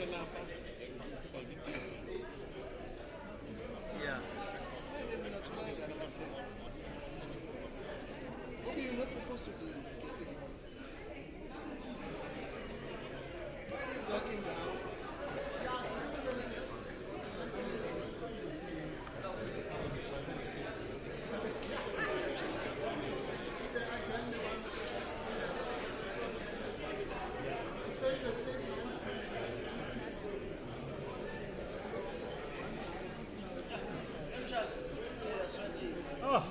Yeah. Okay, you're not supposed to be walking down. Oh.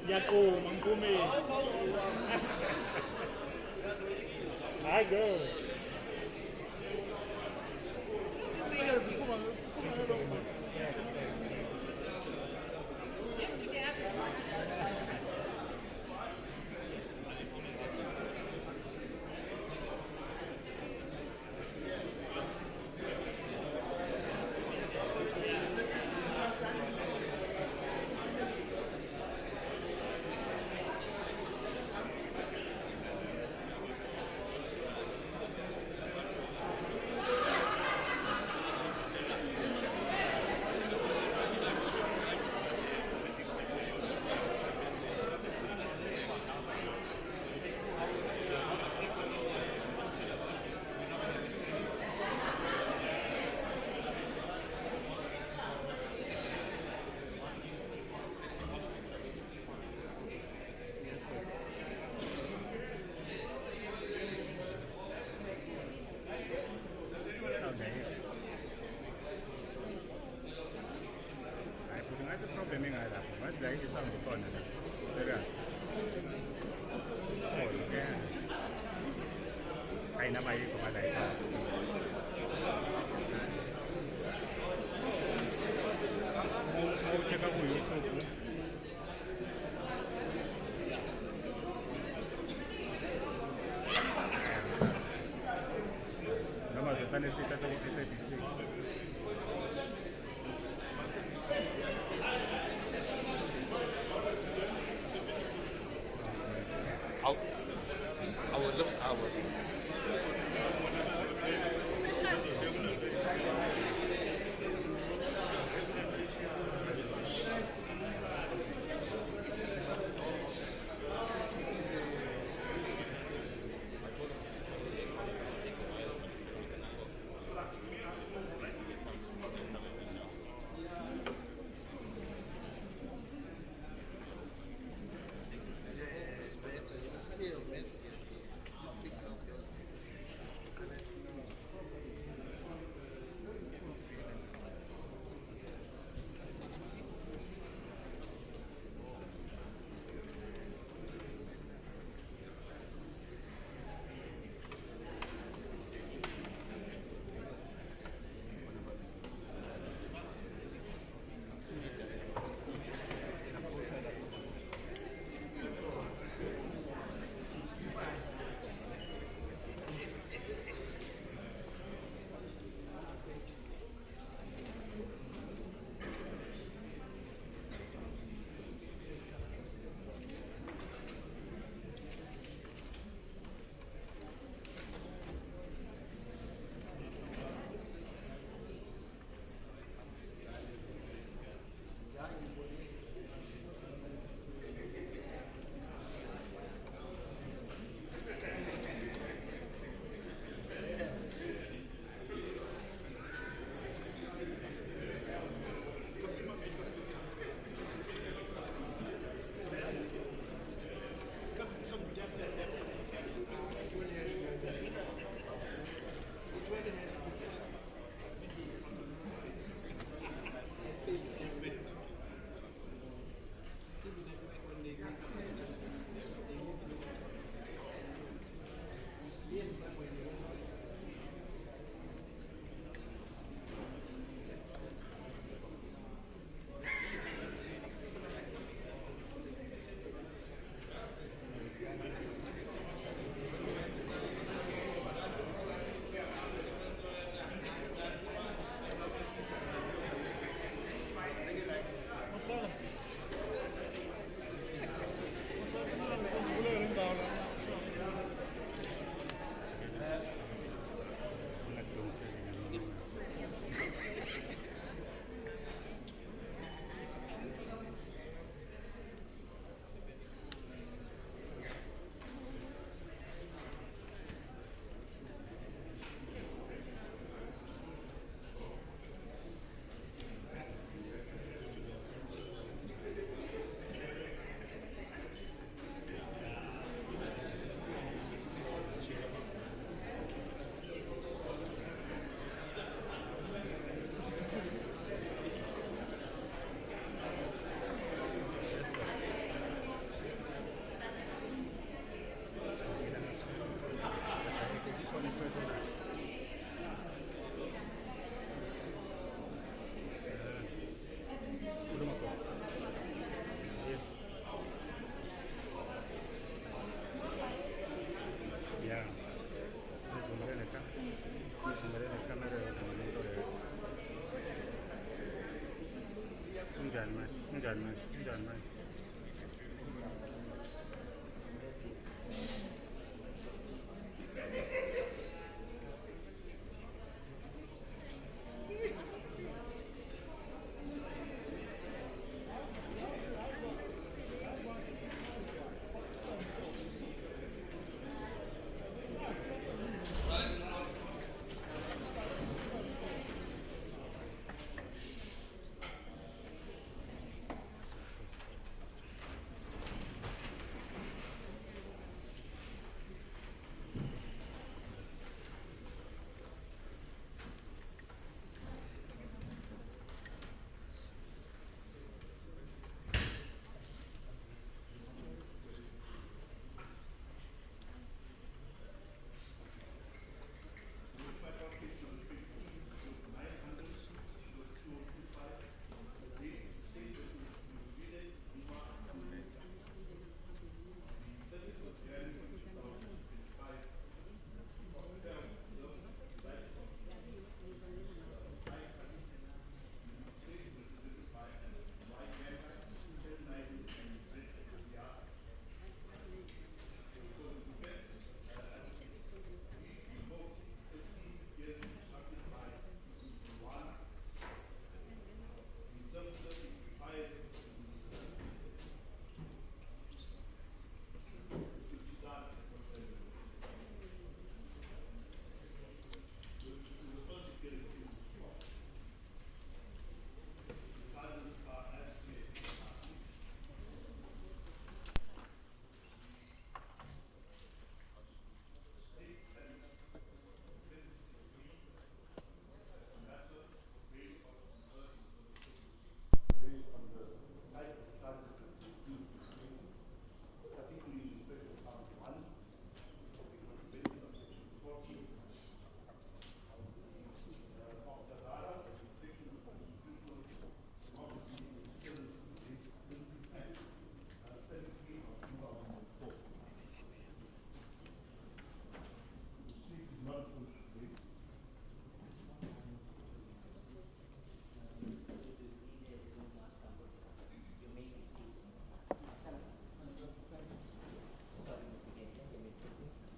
Yaku, Mangkumi. I go. Our lips, our. simbele nekamera yomonitorera unjani manje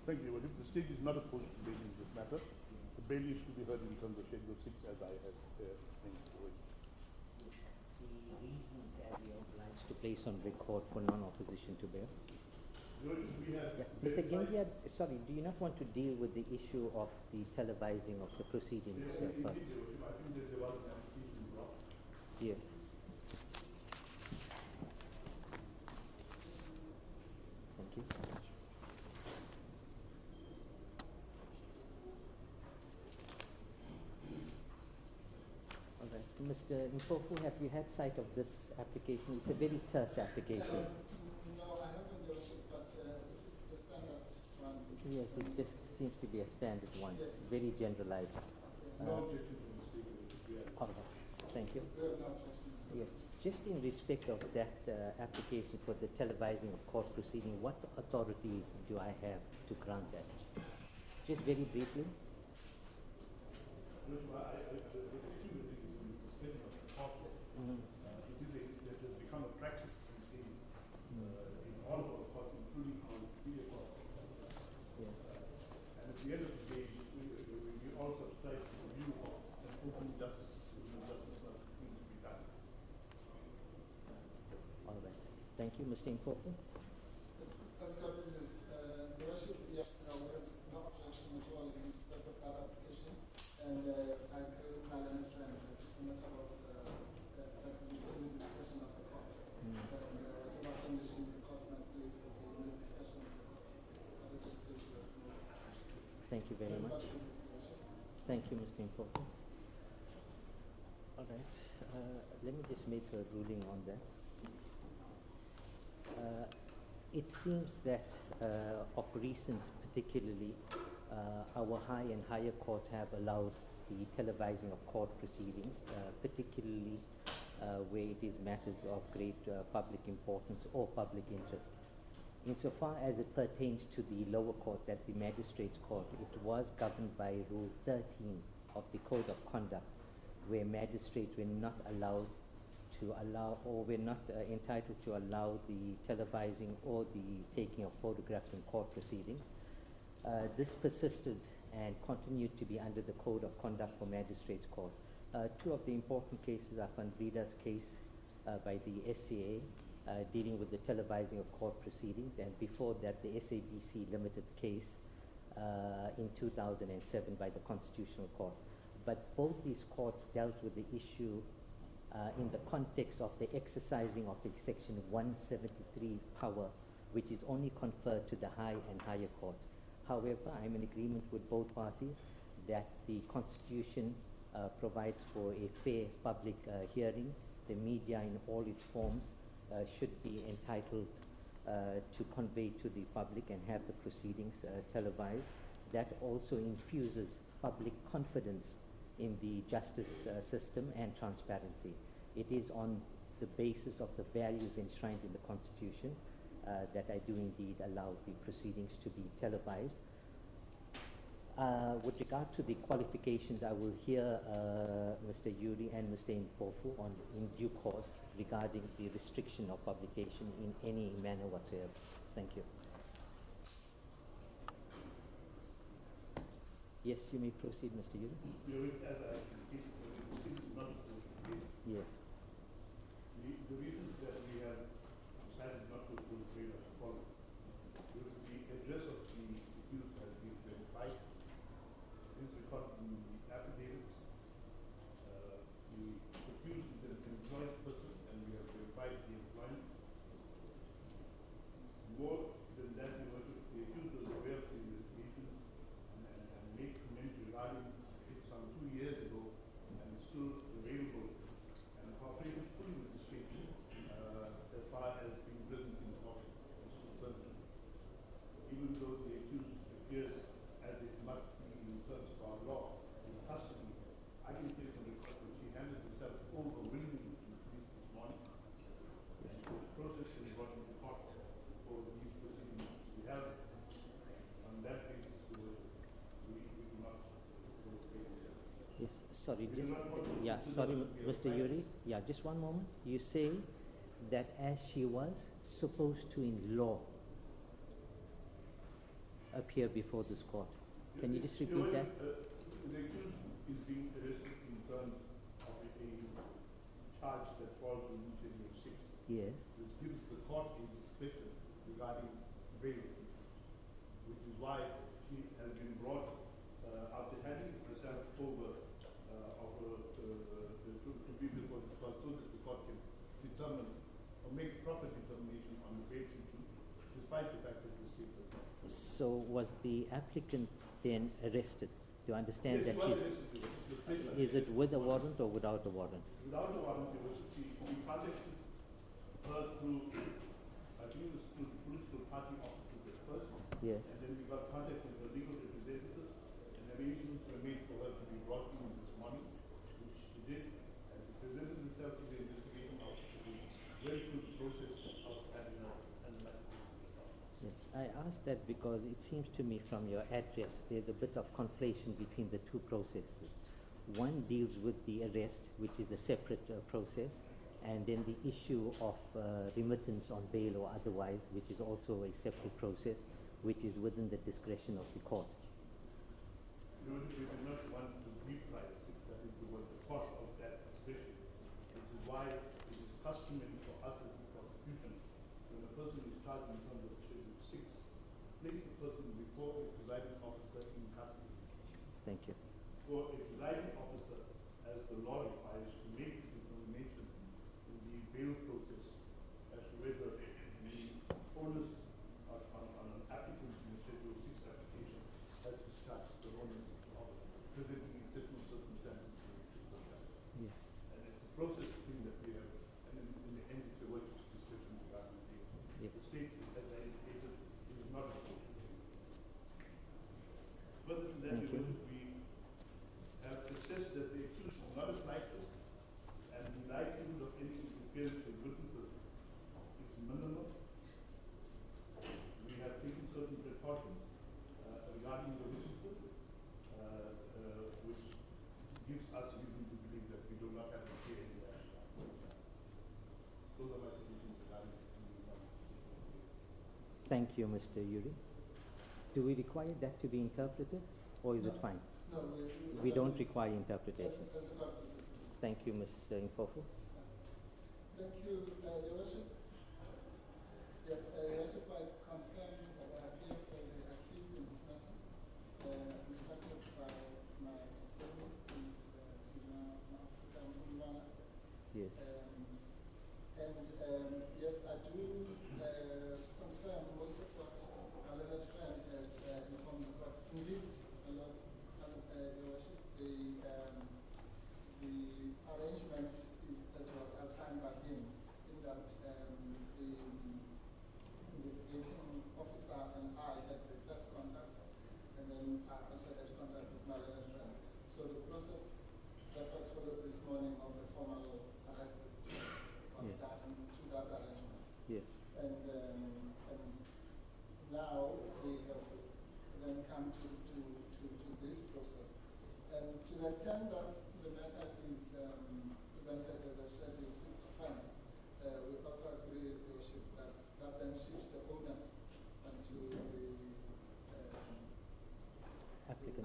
Thank you. Well, if the state is not opposed to bail in this matter, the bail is to be heard in terms of Schedule 6 as I have mentioned. The reasons as we are obliged to place on record for non-opposition to bail. Mr. Gengia, sorry, do you not want to deal with the issue of the televising of the proceedings first? Yes. Thank you. All right. Mr. Mpofu, have you had sight of this application? It's a very terse application. No, I haven't, Your Worship, but if it's the standard one. Yes, it just seems to be a standard one. Yes. Very generalized. No objection to the state. All right. Thank you. We have no objections. Yes. Just in respect of that application for the televising of court proceeding, what authority do I have to grant that? Just very briefly. It has become a practice in all of our courts, including our video courts. And at the end of the day, we all subscribe to the view of an open justice system, justice must seem to be done. All right. Thank you, Mr. Mpofu. As your business, Your Worship, yes, we have no objection at all in respect of that application. And I agree with my learned friend that it's a matter of that is within the discretion of the court. And whatever conditions the court might place will be in the discretion of the court. At this stage, we have no objection. Thank you very much. That business, Your Worship. Thank you, Mr. Mpofu. All right. Let me just make a ruling on that. It seems that of recent, particularly, our high and higher courts have allowed the televising of court proceedings, particularly where it is matters of great public importance or public interest. Insofar as it pertains to the lower court, that the magistrates court, it was governed by Rule 13 of the Code of Conduct, where magistrates were not allowed to allow, or were not entitled to allow the televising or the taking of photographs in court proceedings. This persisted and continued to be under the Code of Conduct for Magistrates Court. Two of the important cases are Vandrida's case by the SCA dealing with the televising of court proceedings, and before that the SABC Limited case in 2007 by the Constitutional Court. But both these courts dealt with the issue in the context of the exercising of a Section 173 power, which is only conferred to the high and higher courts. However, I'm in agreement with both parties that the Constitution provides for a fair public hearing. The media in all its forms should be entitled to convey to the public and have the proceedings televised. That also infuses public confidence in the justice system and transparency. It is on the basis of the values enshrined in the Constitution that I do indeed allow the proceedings to be televised. With regard to the qualifications, I will hear Mr. Yuri and Mr. Mpofu in due course regarding the restriction of publication in any manner whatsoever. Thank you. Yes, you may proceed, Mr. Yuri. As I indicated, the is not supposed to be. Yes. The reasons that we have decided not to go to trade as follows. The address of the accused has been verified. Since recorded in the affidavits, the accused is an employed person and we have verified the employment. More than that, the accused was aware of the investigation and made comments regarding it some 2 years ago and is still available and cooperated fully with the state as far as being present in the office is concerned. Even though the accused appears as it must be in terms of our law in custody, I can tell from the court that she handed herself overwhelmingly to the police this morning. And the process is brought into court for these proceedings to be held. On that basis, we do not go straight. Yes, sorry, sorry, Mr. Yuri. Yeah, just one moment. You say that as she was supposed to in law appear before this court. Can you just repeat that? The accused is being arrested in terms of a charge that falls within Schedule 6. Yes. Which gives the court a discretion regarding bail, which is why she has been brought after handing herself over to be before the court so that the court can determine or make proper determination on the bail issue, despite the fact that the state does not. So was the applicant then arrested? Do you understand Yes, that she's... Is it with a warrant or without a warrant? Without a warrant, we contacted her through, I think it was through the political party offices at first. Yes. And then we got contact with her legal representative, and arrangements were made for her to be brought in this morning, which she did, and she presented herself to the investigation officer. Very good process of having her analyzed. Yes, I asked that because it seems to me from your address there's a bit of conflation between the two processes. One deals with the arrest, which is a separate process, and then the issue of remittance on bail or otherwise, which is also a separate process, which is within the discretion of the court. We do not want to deprive that is the word, the cost of that discretion, which is why it is customary for us as the prosecution, when a person is charged in terms of Schedule 6, place the person before a presiding officer in custody. Thank you. For a presiding officer, as the law requires, to make the determination in the bail process as to whether the onus on an applicant in the Schedule 6 application has discharged the onus of presenting in certain circumstances to the judge. Yes. And it's a process thing that we have, and in the end, it's a work discussion regarding the bail. Yes. The state, as I indicated, is not supposed to do. Further than that, we have assessed that the accused is not a flightless, and the likelihood of any interference with witnesses is minimal. gives us reason to believe that we do not have to pay any those are my suggestions regarding the Thank you, Mr. Yuri. Do we require that to be interpreted, or is it fine? No, We don't require interpretation. As a court process. Thank you, Mr. Impofu. Thank you, Your Worship. Yes, Your Worship, I confirm that I appear for the accused in this matter, instructed by my attorney, Ms. Zuma-Sambudla. Yes. Yes, I do confirm most of what our learned friend has informed the court. Indeed, Your Worship, the arrangement is as was outlined by him, in that the investigating officer and I had the first contact, and then I also had contact with my learned friend. So the process that was followed this morning of the formal arrest was done through that arrangement. Yes. And now we have then come to this process. And to the extent that the matter is presented as a Schedule 6 offense, we also agree, Your Worship, that then shifts the onus onto the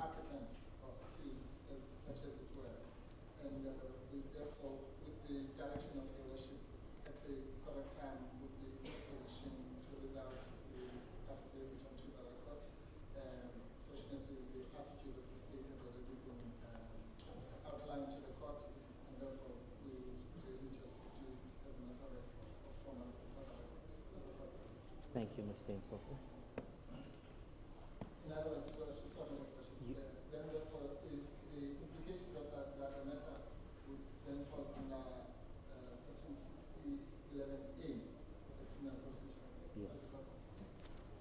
applicant or accused, such as it were. And we therefore, with the direction of Your Worship, at the correct time, would be in a position to read out the affidavit onto the record. Fortunately, the attitude of the state has already been outlined to the court, and therefore we would really just do it as a matter of formality for the record. Thank you, Mr. Impofu. In other words, Your Worship, sorry, Your Worship, then therefore the implications of that the matter would then fall under section 6011A of the Criminal Procedure Act. Yes.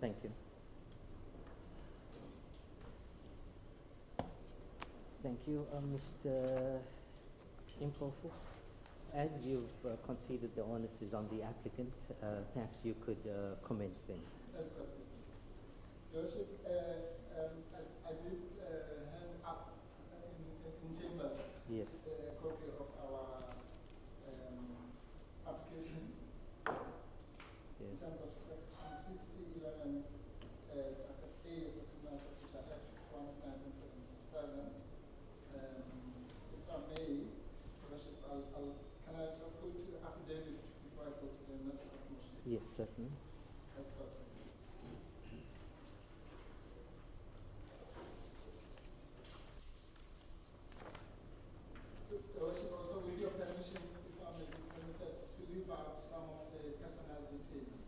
Thank you. Thank you, Mr. Impofu. As you've conceded the onus is on the applicant, perhaps you could commence then. That's correct, Mr. Your Worship, I did hand up in chambers Yes. a copy of our application in Yes. terms of section 6011 bracket A of the Criminal Procedure Act 1977. If I may, Your Worship, can I just go to the affidavit before I go to the notice of motion? Yes, certainly. That's correct. Your Worship, also with your permission, if I may be permitted to leave out some of the personal details,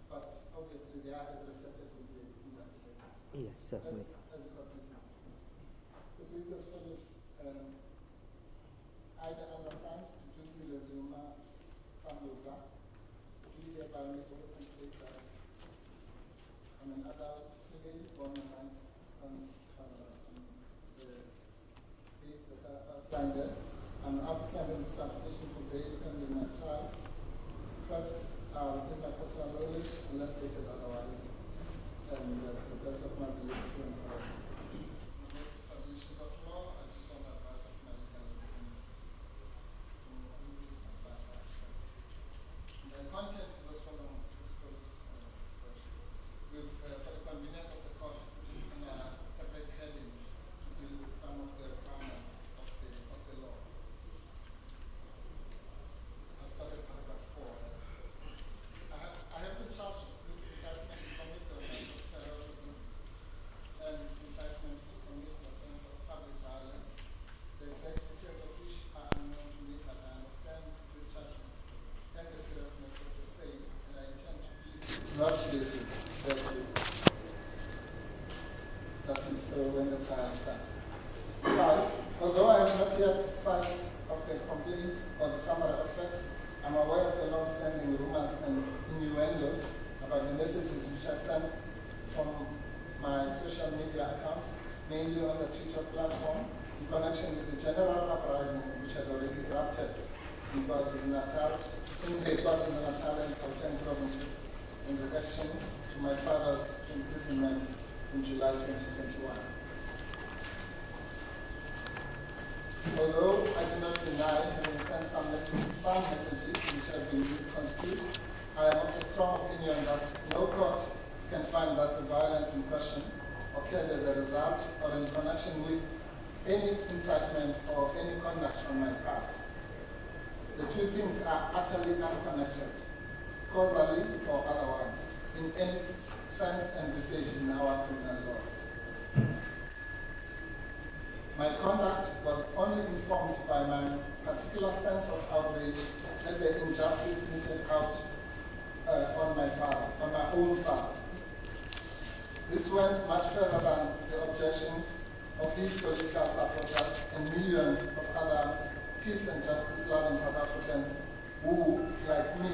but obviously they are as reflected in the affidavit. Yes, certainly. As a court basis. It reads as follows. I, the undersigned, Duduzile Zuma-Sambudla, do hereby make a witness state that I'm an adult female born on the dates that are outlined there. I'm an applicant in this application for bail pending my child. First, in my personal knowledge, unless stated otherwise, and to the best of my belief, true and correct. Make submissions of law and just on the advice of my legal representatives. Whose advice I accept. The content is as follows. We've, for the convenience of the court, put it in separate headings to deal with some of the requirements of the law. I'll start at paragraph 4. I have been charged with incitement to commit the offense of terrorism and incitement to commit the offense of public violence, the exact details of which are unknown to me, but I understand these charges and the seriousness of the same, and I intend to plead not guilty thereto. That is when the trial starts. 5. Although I have not yet sight of the complaint or the summary of facts, I'm aware of the long-standing rumors and innuendos about the messages which are sent from my social media accounts, mainly on the Twitter platform, in connection with the general uprising which had already erupted in KwaZulu-Natal, and Gauteng provinces, in reaction to my father's imprisonment in July 2021. Although I do not deny having sent some messages which have been misconstrued, I am of the strong opinion that no court can find that the violence in question occurred as a result or in connection with any incitement or any conduct on my part. The two things are utterly unconnected, causally or otherwise, in any sense envisaged in our criminal law. My conduct was only informed by my particular sense of outrage at the injustice meted out on my own father. This went much further than the objections of his political supporters and millions of other peace and justice-loving South Africans who, like me,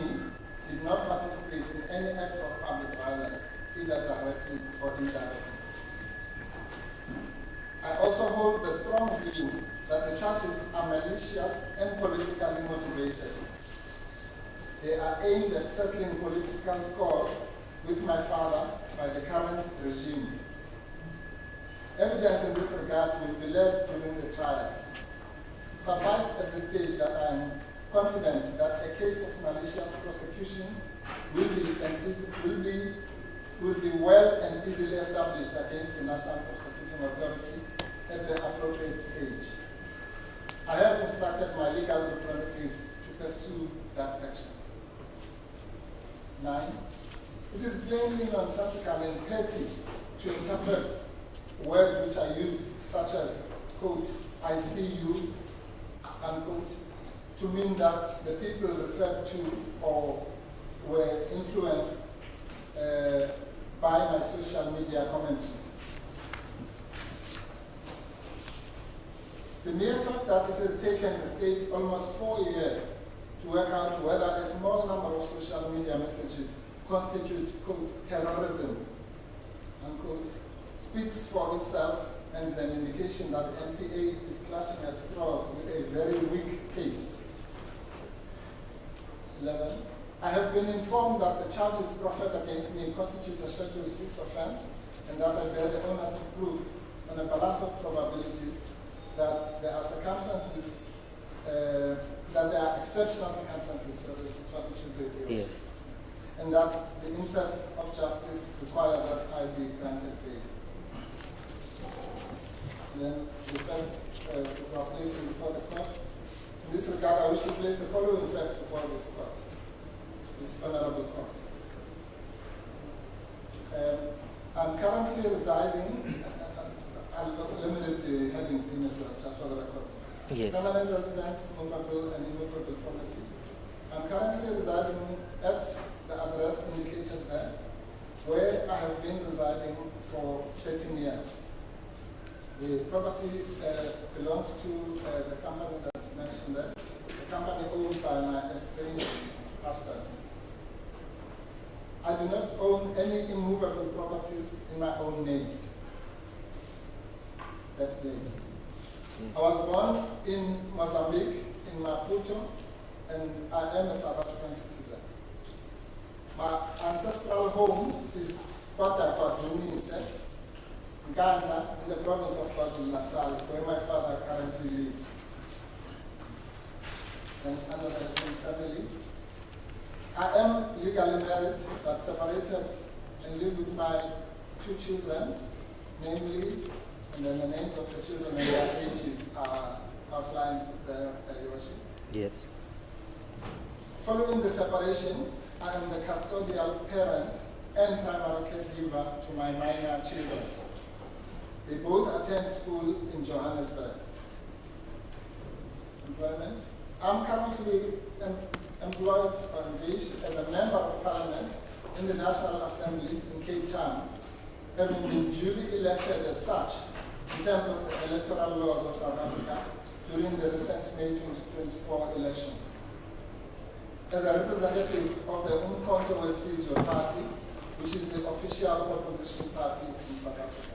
did not participate in any acts of public violence, either directly or indirectly. I also hold the strong view that the charges are malicious and politically motivated. They are aimed at settling political scores with my father by the current regime. Evidence in this regard will be led during the trial. Suffice at this stage that I am confident that a case of malicious prosecution will be well and easily established against the National Prosecuting Authority at the appropriate stage. I have instructed my legal representatives to pursue that action. 9. It is plainly nonsensical and petty to interpret words which are used, such as, quote, I see you, unquote, to mean that the people referred to or were influenced by my social media commentary. The mere fact that it has taken the state almost 4 years to work out whether a small number of social media messages constitute, quote, terrorism, unquote, speaks for itself and is an indication that the NPA is clutching at straws with a very weak case. 11. I have been informed that the charges proffered against me constitute a Schedule 6 offense and that I bear the onus to prove on a balance of probabilities that there are circumstances, that there are exceptional circumstances, so it's what it should be, yes, and that the interests of justice require that I be granted bail. Then the facts we are placing before the court. In this regard, I wish to place the following facts before this court, this honorable court. I'm currently residing, I'll also limit the headings in as well, just for the record. Yes. Permanent residence, movable and immovable property. I'm currently residing at the address indicated there, where I have been residing for 13 years. The property belongs to the company that's mentioned there, the company owned by my estranged husband. I do not own any immovable properties in my own name. That place. I was born in Mozambique, in Maputo, and I am a South African citizen. My ancestral home is Kwajuni, Ghana, in the province of KwaZulu-Natal, where my father currently lives. And another family. I am legally married, but separated, and live with my 2 children, namely, and then the names of the children and their ages are outlined there, Your Worship. Yes. Following the separation, I am the custodial parent and primary caregiver to my minor children. They both attend school in Johannesburg. Employment. I'm currently employed or engaged as a member of parliament in the National Assembly in Cape Town, having been duly elected as such in terms of the electoral laws of South Africa during the recent May 2024 elections. As a representative of the Umkhonto weSizwe Party, which is the official opposition party in South Africa.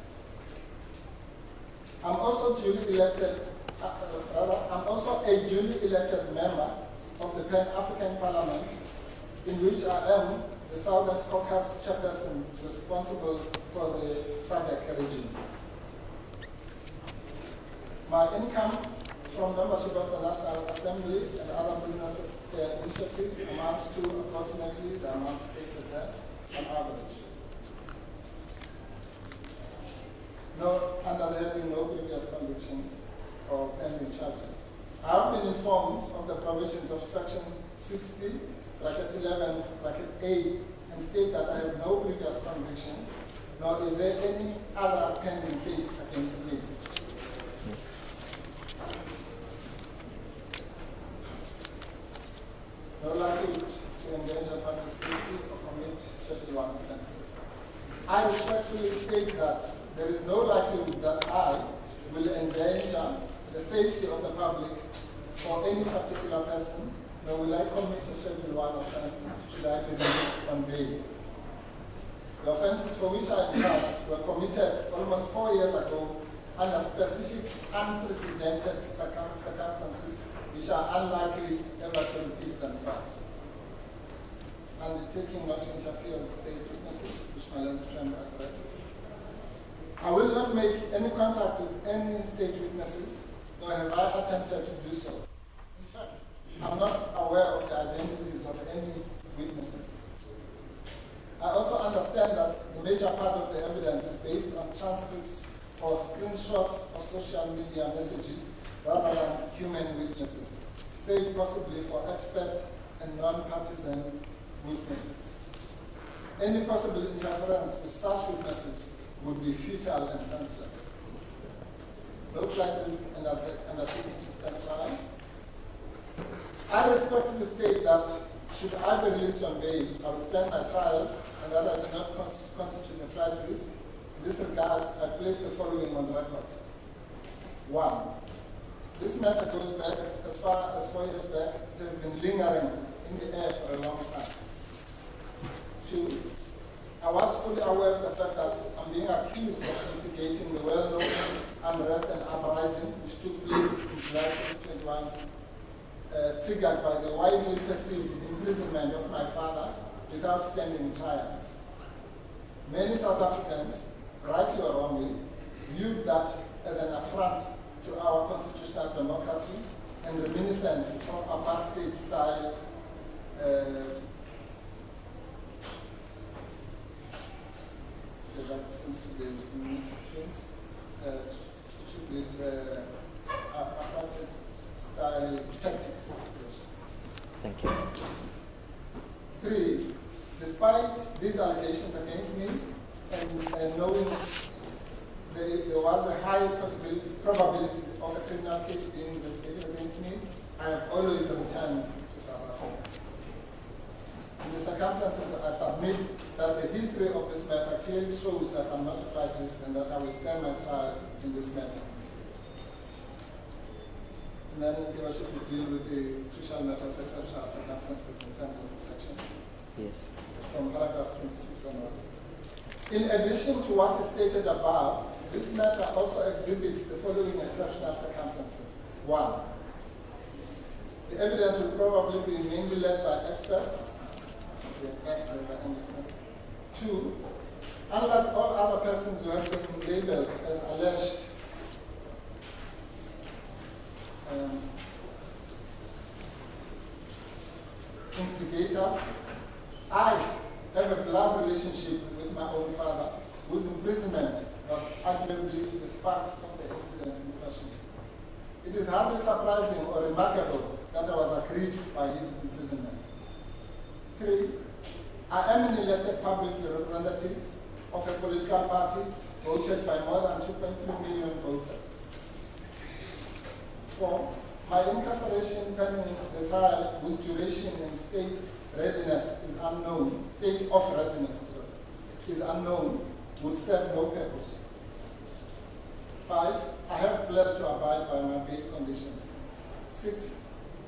I'm also duly elected, I'm also a duly elected member of the Pan-African Parliament, in which I am the Southern Caucasus chairperson responsible for the SADC region. My income from membership of the National Assembly and other business initiatives amounts to approximately the amount stated there on average. No, under the heading, no previous convictions or pending charges. I have been informed of the provisions of section 60, bracket 11, bracket A, and state that I have no previous convictions, nor is there any other pending case against me. No likelihood to endanger public safety or commit Schedule 1 offences. I respectfully state that there is no likelihood that I will endanger the safety of the public or any particular person, nor will I commit a Schedule 1 offence should I be released on bail. The offences for which I am charged were committed almost 4 years ago under specific unprecedented circumstances which are unlikely ever to repeat themselves. Undertaking not to interfere with state witnesses, which my learned friend addressed. I will not make any contact with any state witnesses, nor have I attempted to do so. In fact, I'm not aware of the identities of any witnesses. I also understand that the major part of the evidence is based on transcripts or screenshots of social media messages rather than human witnesses, save possibly for expert and non-partisan witnesses. Any possible interference with such witnesses would be futile and senseless. No flight list and undertaking to stand trial. I respectfully state that should I be released on bail, I will stand my trial and that I do not constitute a flight risk. In this regard, I place the following on record. 1. This matter goes back as far as 4 years back. It has been lingering in the air for a long time. 2. I was fully aware of the fact that I'm being accused of instigating the well-known unrest and uprising which took place in July 2021, triggered by the widely perceived imprisonment of my father without standing trial. Many South Africans, rightly or wrongly, viewed that as an affront to our constitutional democracy and reminiscent of apartheid-style that seems to be misprint. Should read apartheid-style tactics. Thank you. 3. Despite these allegations against me, and knowing there was a high probability of a criminal case being investigated against me, I have always returned to South Africa. In the circumstances, I submit that the history of this matter clearly shows that I'm not a flight risk and that I will stand my trial in this matter. And then Your Worship will deal with the crucial matter of exceptional circumstances in terms of this section. Yes. From paragraph 26 onwards. In addition to what is stated above, this matter also exhibits the following exceptional circumstances. 1. The evidence will probably be mainly led by experts. 2. Unlike all other persons who have been labeled as alleged instigators, I have a blood relationship with my own father, whose imprisonment was arguably the spark of the incidents in question. It is hardly surprising or remarkable that I was aggrieved by his imprisonment. 3. I am an elected public representative of a political party voted by more than 2.2 million voters. 4. My incarceration pending the trial, whose duration and state readiness is unknown, state of readiness is unknown, would serve no purpose. 5. I have pledged to abide by my bail conditions. 6.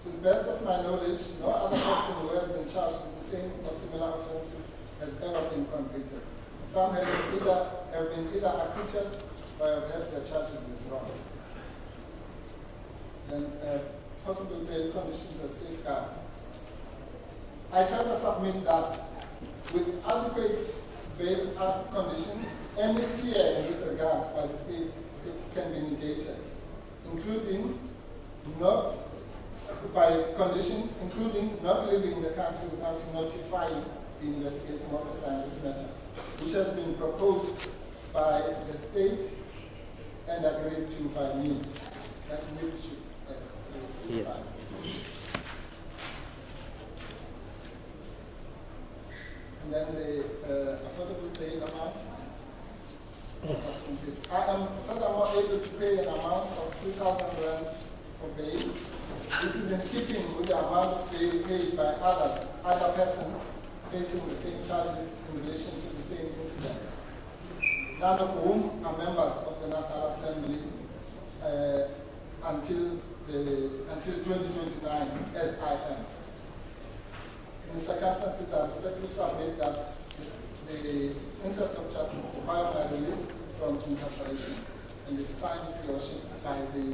To the best of my knowledge, no other person who has been charged with the same or similar offences has ever been convicted. Some have been either acquitted or have had their charges withdrawn. Then possible bail conditions as safeguards. I further submit that with adequate bail conditions, any fear in this regard by the state can be negated, including not by conditions, including not leaving the country without notifying the investigating officer in this matter, which has been proposed by the state and agreed to by me. That we should Yes. And then the affordable bail amount. Yes. I am furthermore able to pay an amount of 2,000 rand for bail. This is in keeping with the amount of bail paid by other persons facing the same charges in relation to the same incidents, none of whom are members of the National Assembly until 2029, as I am. In the circumstances, I respectfully submit that the interest of justice require my release from incarceration, and it's signed to your worship by the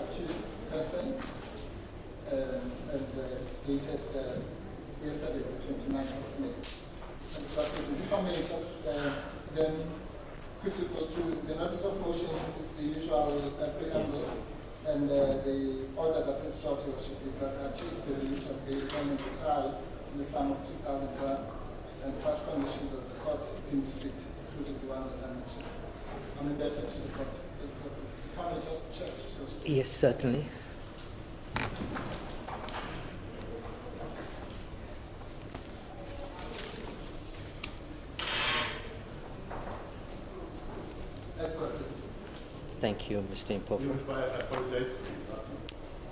accused person, and it's dated yesterday, the 29th of May. And so that is, if I may just then quickly go through, the notice of motion is the usual preamble, and the order that is sought to worship is that the accused be released on bail pending the trial in the sum of 2,000 rand, and such conditions of the court deems fit, including the one that I mentioned. I'm indebted to the court. If I may just check. Yes, certainly. That's correct. Thank you, Mr. Impofu. I apologize for interrupting.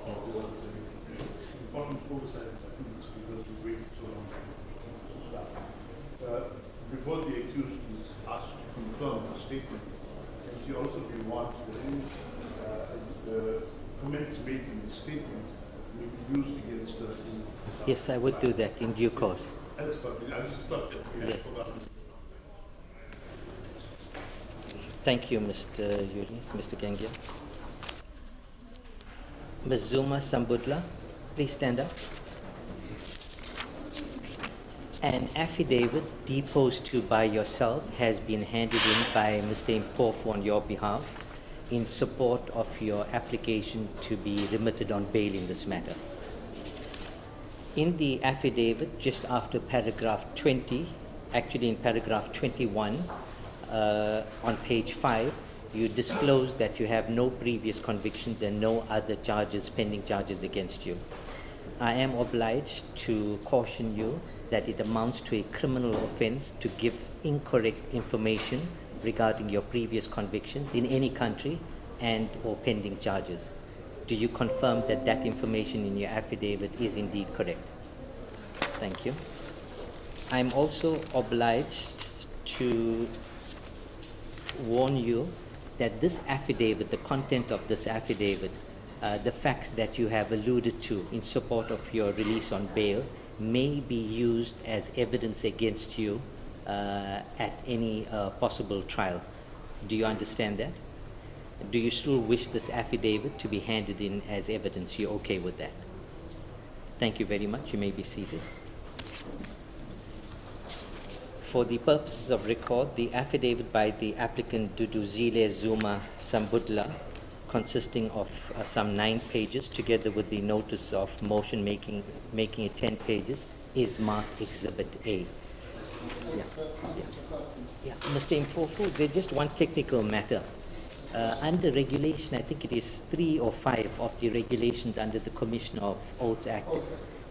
There was an important oversight, I think it's because we waited so long to start. Before the accused is asked to confirm the statement, can she also be warned that any comments made in the statement may be used against her in Yes, I would do that in due course. as per I just thought that we had Yes. forgotten. Thank you, Mr. Yuri, Mr. Gangia. Ms. Zuma-Sambudla, please stand up. An affidavit deposed to by yourself has been handed in by Mr. Impofu on your behalf in support of your application to be remitted on bail in this matter. In the affidavit, just after paragraph 20, actually in paragraph 21, on page 5, you disclose that you have no previous convictions and no other charges, pending charges against you. I am obliged to caution you that it amounts to a criminal offense to give incorrect information regarding your previous convictions in any country and or pending charges. Do you confirm that that information in your affidavit is indeed correct? Thank you. I'm also obliged to warn you that this affidavit, the content of this affidavit, the facts that you have alluded to in support of your release on bail may be used as evidence against you at any possible trial. Do you understand that? Do you still wish this affidavit to be handed in as evidence? You're okay with that? Thank you very much. You may be seated. For the purposes of record, the affidavit by the applicant Duduzile Zuma-Sambudla, consisting of some 9 pages, together with the notice of motion making it 10 pages, is marked Exhibit A. Yeah. Mr. Impofu, there's just one technical matter. Under regulation, I think it is 3 or 5 of the regulations under the Commissioner of Oaths Act.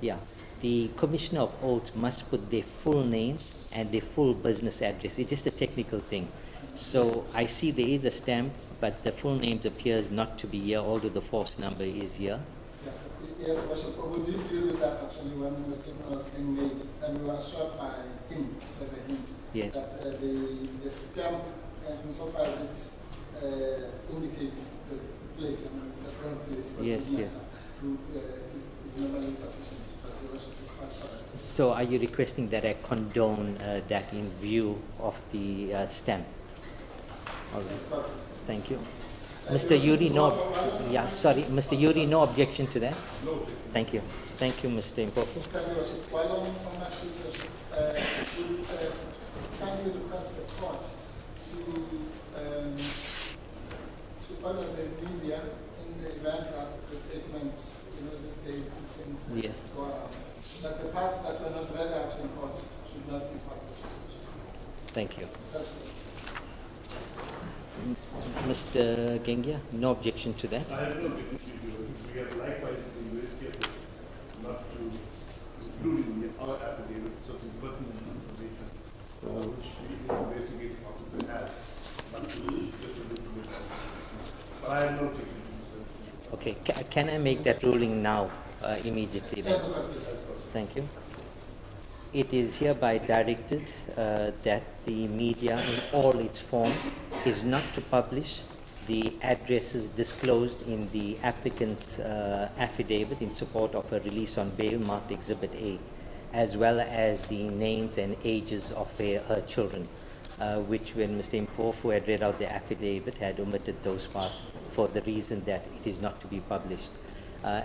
Yeah. The Commissioner of Oaths must put their full names and their full business address. It's just a technical thing. So I see there is a stamp, but the full names appears not to be here, although the force number is here. Yes, Worship, we did deal with that actually when the statement was being made, and we were assured by him, as a hint, Yes. that the stamp, insofar as it indicates the place, and it's a broad place, but Yes, it's yes. is normally sufficient. But the Worship is quite correct. So are you requesting that I condone that in view of the stamp? All right. That's perfect. Thank you. Mr. Yuri, no, yeah, sorry, Mr. Yuri, no objection to that? No. Thank you. Thank you, Mr. Impofu. Thank you, Worship. While on my feet, Worship, we kindly request the court to order the media in in the event that the statement, these days, these things Yes. go around, that the parts that were not read out in court should not be published. Thank you. That's Mr. Gengia, no objection to that? I have no objection to you. We have likewise been very careful not to include in our affidavit certain pertinent information which the investigating officer has, not to just a little bit of. But I have no objection to you, sir. Okay, can I make that ruling now, immediately then? Thank you. It is hereby directed that the media in all its forms is not to publish the addresses disclosed in the applicant's affidavit in support of a release on bail marked Exhibit A, as well as the names and ages of her children, which when Mr. Mpofu had read out the affidavit had omitted those parts for the reason that it is not to be published.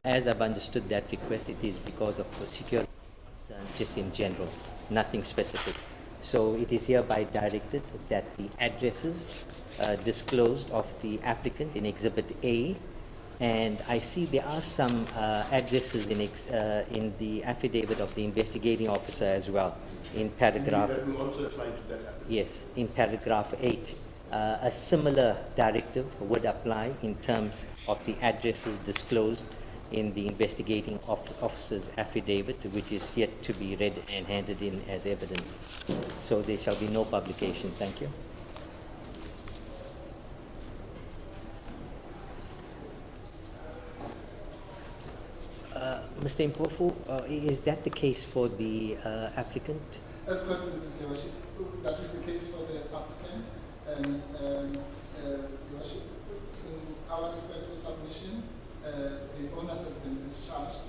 As I've understood that request, it is because of security concerns just in general, nothing specific. So it is hereby directed that the addresses disclosed of the applicant in Exhibit A, and I see there are some addresses in the affidavit of the investigating officer as well, in paragraph. That will also apply to that affidavit. Yes, in paragraph 8. A similar directive would apply in terms of the addresses disclosed in the investigating officer's affidavit, which is yet to be read and handed in as evidence. So there shall be no publication. Thank you. Mr. Mpofu, is that the case for the applicant? As God pleases, Your Worship. That is the case for the applicant. And Your Worship, in our respectful submission, the onus has been discharged.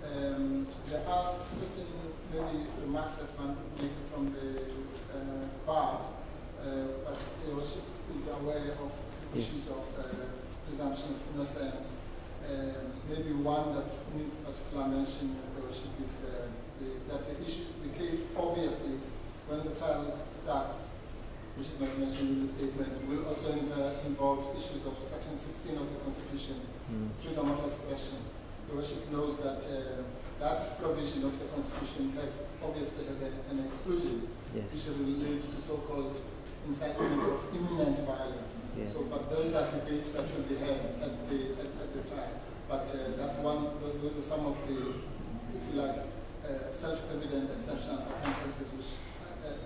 There are certain maybe remarks that one could make from the bar, but Your Worship is aware of issues of presumption of innocence. Maybe one that needs particular mention, Your Worship, is that the case, obviously, when the trial starts, which is not mentioned in the statement, will also involve issues of Section 16 of the Constitution, freedom of expression. Your Worship knows that that provision of the Constitution obviously has an exclusion, which relates to so-called incitement of imminent violence. Yes. So, but those are debates that will be held at the trial. But that's one. Those are some of the, if you like, self-evident exceptional circumstances which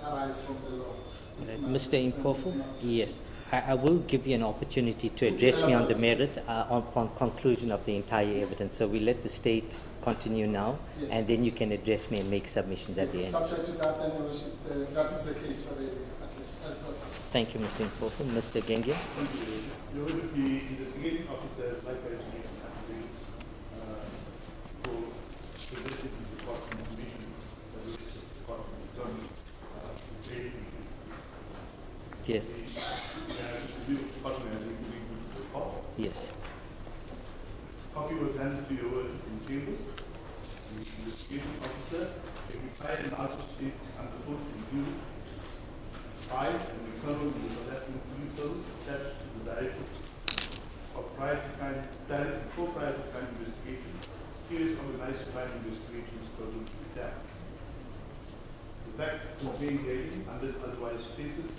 arise from the law. Mr. Mpofu, yes. I will give you an opportunity to address me on the merit on conclusion of the entire evidence. So we let the state continue now, and then you can address me and make submissions at the end. Subject to that, then, Your Worship, that is the case for the application. Thank you, Mr. Mpofu. Mr. Gengia. Thank you. Your Worship, the investigating officer, likewise, made an affidavit for presenting to the court information that was the court determined grade issue. Yes. Yes. Copy was handed to your Worship in chambers. The investigating officer replied and out of state under oath in view 5 and the colonel in the South African Police Service attached to the directive of prior to crime investigation, serious organized crime investigations pursuant to the act. The fact contained herein, unless otherwise stated,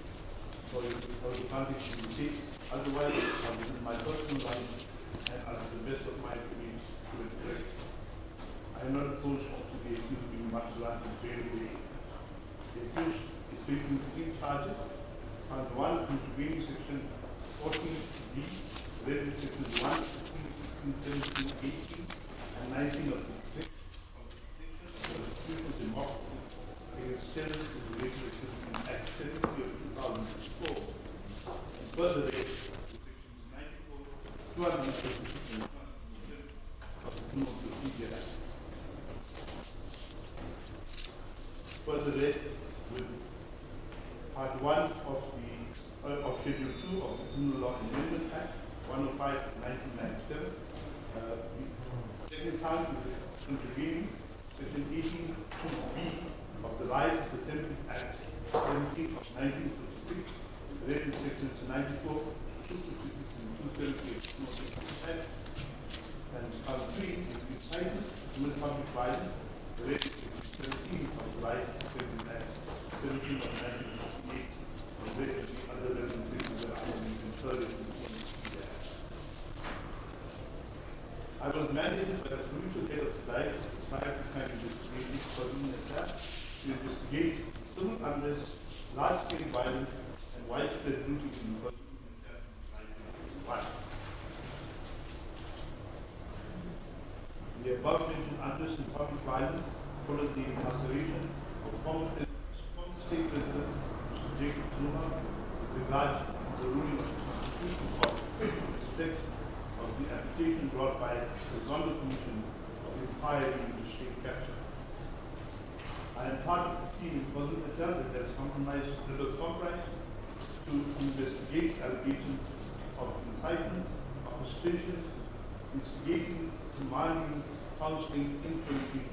or the parties in the case, otherwise, within my personal knowledge and under the best of my beliefs to it correct. I am not opposed to the accused being much run in jail today. The accused is facing 3 charges. Count 1, contravening section 14B, read in sections 1, 15, 16, 17, 18, and 19 of the section of the Constitution of Democracy against terrorists in the Regulation Act 70 of 2004. And further read sections 94, 236, and 237 of the Criminal Procedure Act. Further read with Part 1 of Schedule 2 of the Criminal Law Amendment Act 105 of 1997. Second time with contravening Section 18(2)(b) of the Rights Assemblies Act 17 of 1946, read in sections 94, 238, and count 3 is incitement to commit public violence related to 17 of the Rights Saving Act, 17 of 1958, and related to other resolutions that I have inserted in the Act. I was mandated by the provincial head of society prior to time investigation for the attack to investigate civil unrest, large-scale violence, and widespread looting in the the above-mentioned unrest and public violence followed the incarceration of former State President Mr. Jacob Zuma with regard to the ruling of the Constitutional Court in respect of the application brought by the Zondo Commission of inquiry into state capture. I am part of the team in KwaZulu-Natal that was comprised to investigate allegations of incitement, orchestration, instigating, commanding, counseling, influencing,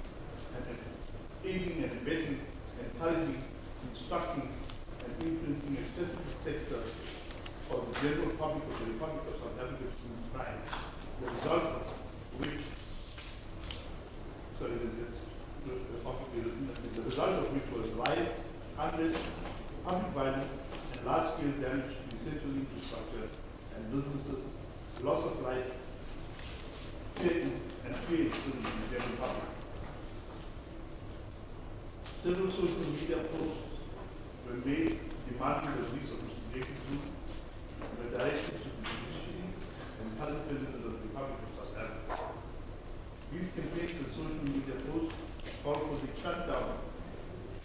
and aiding and abetting, encouraging, instructing, and influencing a specific sector of the general public of the Republic of South Africa to crime, the result of which, the result of which was riots, unrest, public violence, and large-scale damage to essential infrastructure and businesses, loss of life, fear and fear in the general public. Several social media posts were made demanding the release of Mr. Jacob Zuma and were directed to the judiciary and current President of the Republic of South Africa. These campaigns and social media posts call for the shutdown,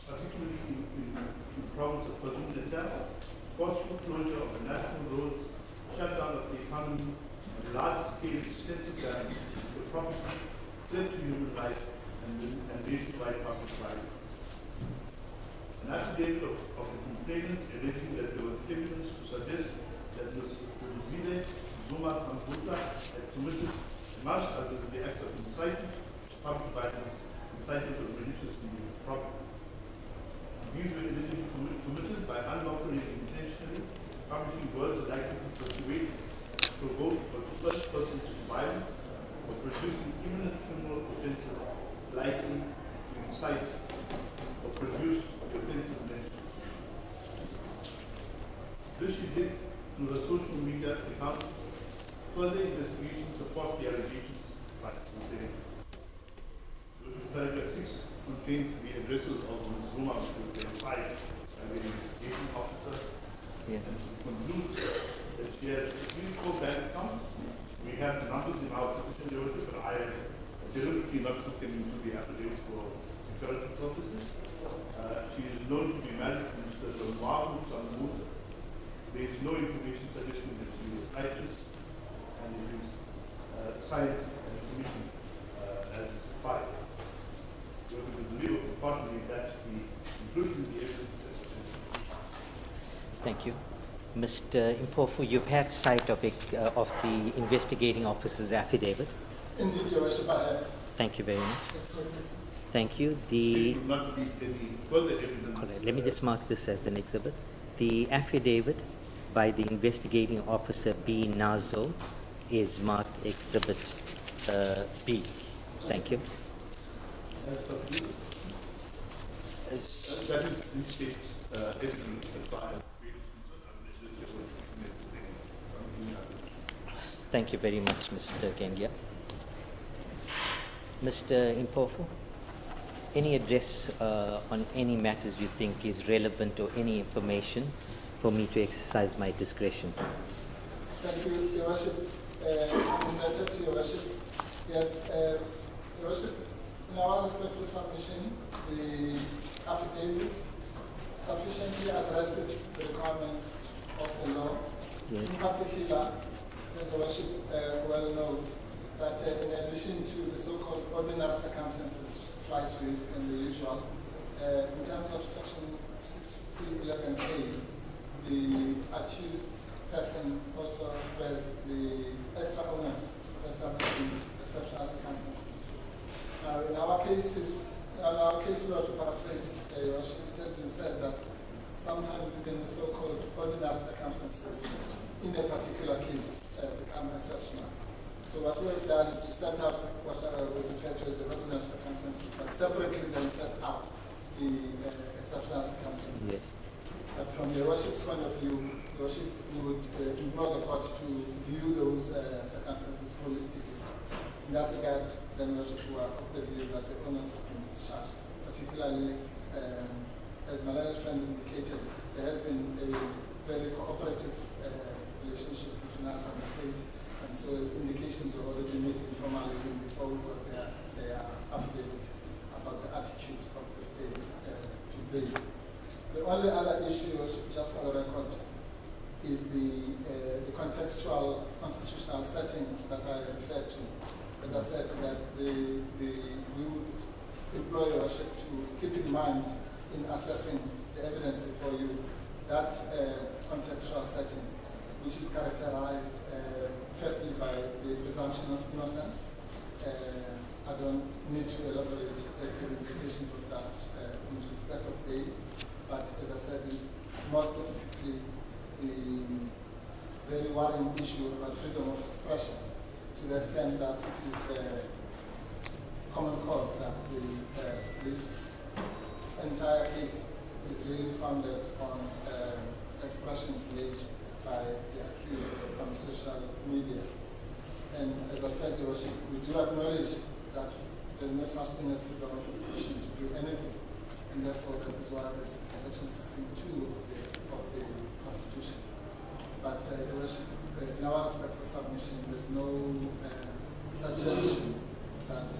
particularly in the province of KwaZulu-Natal, forceful closure of the national roads, shutdown of the economy, and large-scale extensive damage to property, threat to human life, and nationwide public violence. An affidavit of the complainant alleging that there was evidence to suggest that Mr. Duduzile Zuma-Sambudla had committed, amongst others, the acts of incitement to public violence, incitement of religious property. These were allegedly committed by unlawfully and intentionally publishing words likely to persuade, provoke, or to urge persons to violence, or producing imminent criminal offences likely to incite or produce the offensive measure. This she did through the social media account. Further investigation supports the allegations by saying. Paragraph 6 contains the addresses of Ms. Zuma, which was verified by the investigation officer. Yes. And she concludes that she has at least 4 bank accounts. We have the numbers in our petition, but I have deliberately not put them into the affidavit for security purposes. She is known to be married to Mr. Duduzile. There is no information suggesting that she was righteous, and it is signed and commissioned as filed. We believe, unfortunately, that the inclusion of the evidence is Thank you. Mr. Impofu, you've had sight of, of the investigating officer's affidavit. Indeed, Your Worship, I have. Thank you very much. That's good, Mrs. Thank you. There will not be any further evidence. All right, let me just mark this as an exhibit. The affidavit by the investigating officer B. Nazo is marked exhibit B. Thank you. That is in states evidence as far as Thank you very much, Mr. Gengia. Mr. Impofu, any address on any matters you think is relevant or any information for me to exercise my discretion? Thank you, Your Worship. I'm indebted to Your Worship. Yes, Your Worship, in our respectful submission, the affidavit sufficiently addresses the requirements of the law. Yes. In particular, as Your Worship well knows, that in addition to the so-called ordinary circumstances, flight risk and the usual, in terms of section 1611A, the accused person also has the extra onus of establishing exceptional circumstances. Now, in our case, to paraphrase, Your Worship, it has been said that sometimes even the so-called ordinary circumstances in a particular case become exceptional. So what we have done is to set up what I would refer to as the ordinary circumstances, but separately then set out the exceptional circumstances. Yes. But from the worship's point of view, the worship would implore the court to view those circumstances holistically. In that regard, then worship were of the view that the onus has been discharged. Particularly, as my learned friend indicated, there has been a very cooperative relationship between us and the state, and so indications were already made informally even before we got their affidavit about the attitude of the state to bail. The only other issue, just for the record, is the contextual constitutional setting that I referred to. As I said, that we would employ your worship to keep in mind in assessing the evidence before you that contextual setting, which is characterized firstly by the presumption of innocence. I don't need to elaborate as to the implications of that in respect of bail, but as I said, is more specifically the very worrying issue about freedom of expression, to the extent that it is common cause that this entire case is really founded on expressions made by the accused on social media. And as I said, Your Worship, we do acknowledge that there is no such thing as freedom of expression to do anything, and therefore that is why this is Section 16(2) of the Constitution. But Your Worship, in our respect for submission, there is no suggestion that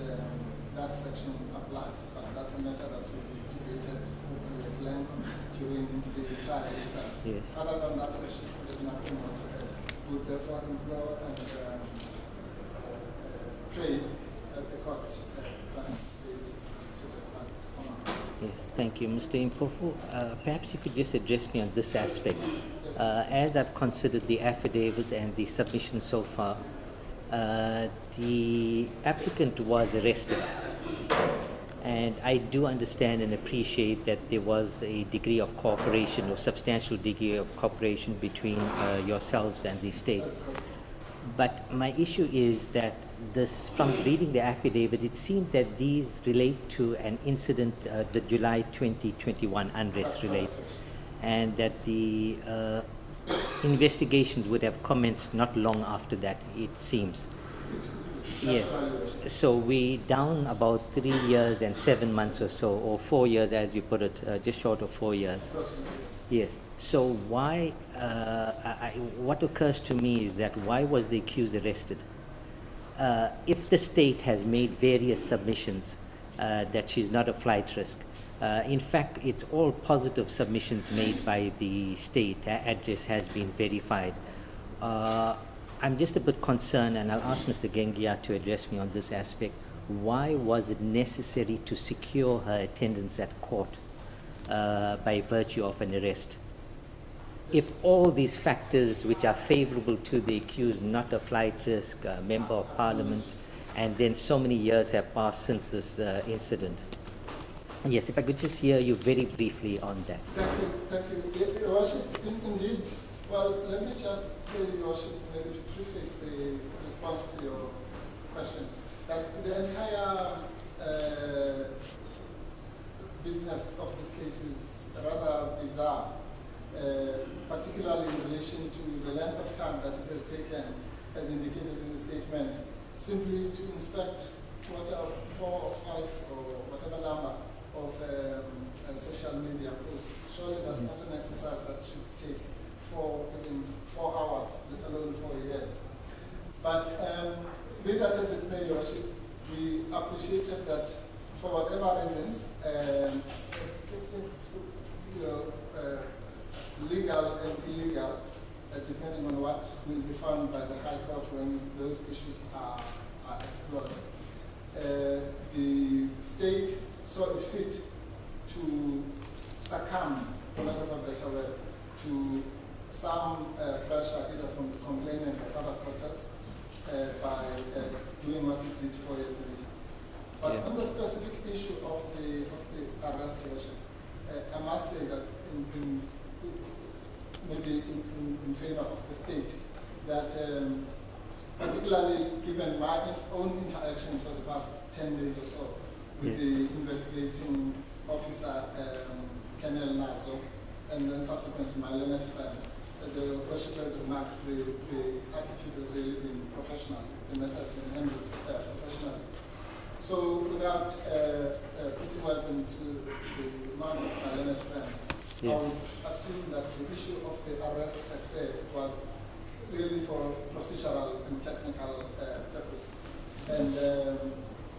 that section applies. But that's a matter that will be debated hopefully at length during the trial itself. Yes. Other than that, Your Worship, there is nothing more to add. We would therefore implore and pray that the court grants to the court. Yes, thank you, Mr. Impofu. Perhaps you could just address me on this aspect. As I've considered the affidavit and the submission so far, the applicant was arrested. And I do understand and appreciate that there was a degree of cooperation or substantial degree of cooperation between yourselves and the state. But my issue is that this, from reading the affidavit, it seemed that these relate to an incident, the July 2021 unrest relate, and that the investigations would have commenced not long after that, it seems. Yes. So we down about 3 years and 7 months or so, or 4 years as you put it, just short of 4 years. Yes. So why, what occurs to me is that why was the accused arrested? If the state has made various submissions that she's not a flight risk, in fact, it's all positive submissions made by the state. Her address has been verified. I'm just a bit concerned, and I'll ask Mr. Gengia to address me on this aspect. Why was it necessary to secure her attendance at court by virtue of an arrest? If all these factors which are favorable to the accused, not a flight risk, member of parliament, and then so many years have passed since this incident. Yes, if I could just hear you very briefly on that. Thank you. Your Worship, indeed. Well, let me just say, Your Worship, maybe to preface the response to your question, that the entire business of this case is rather bizarre. Particularly in relation to the length of time that it has taken, as indicated in the statement, simply to inspect what 4 or 5 or whatever number of social media posts. Surely that's not an exercise that should take even 4 hours, let alone 4 years. But be that as it may, Your Worship, we appreciated that for whatever reasons, legal and illegal, depending on what will be found by the High Court when those issues are explored. The state saw it fit to succumb, for lack of a better word, to some pressure either from the complainant or other protesters by doing what it did 4 years later. But on the specific issue of the arrest, Your Worship, I must say that in maybe in favor of the state, that particularly given my own interactions for the past 10 days or so with the investigating officer, Colonel Nazo, and then subsequently my learned friend, as a worshippers remarked, the attitude has really been professional, and that has been handled professionally. So without putting words into the mouth of my learned friend, I would assume that the issue of the arrest per se was really for procedural and technical purposes. And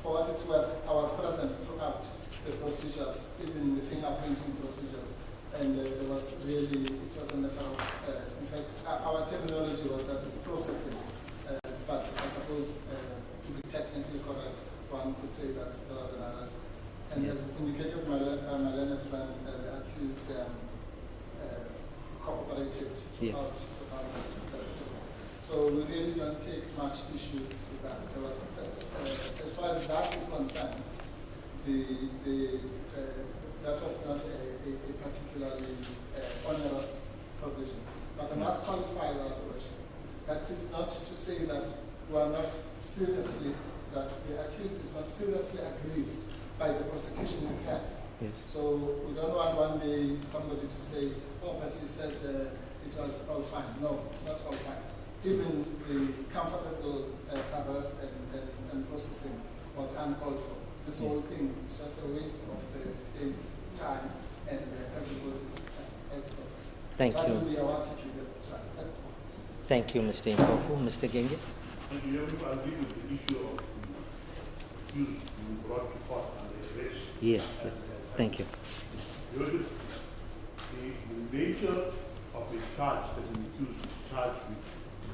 for what it's worth, I was present throughout the procedures, even the fingerprinting procedures. And there was really, it was a matter of, in fact, our terminology was that it's processing. But I suppose, to be technically correct, one could say that there was an arrest. And as indicated by my learned friend, the accused cooperated throughout. So we really don't take much issue with that. There was, as far as that is concerned, that was not a particularly onerous provision. But I must qualify that, Worship. That is not to say that we are not seriously, that the accused is not seriously aggrieved by the prosecution itself. Yes. So we don't want one day somebody to say, oh, but you said it was all fine. No, it's not all fine. Even the comfortable arrest and processing was uncalled for. This whole thing is just a waste of the state's time and everybody's time as well. Thank That you. will be our attitude at the time. Thank you, Mr. Nkofu. Mr. Genge? And you have to agree with the issue of the accused being brought to court and arrest. Yes, yes. Thank you. The nature of the charge that an accused is charged with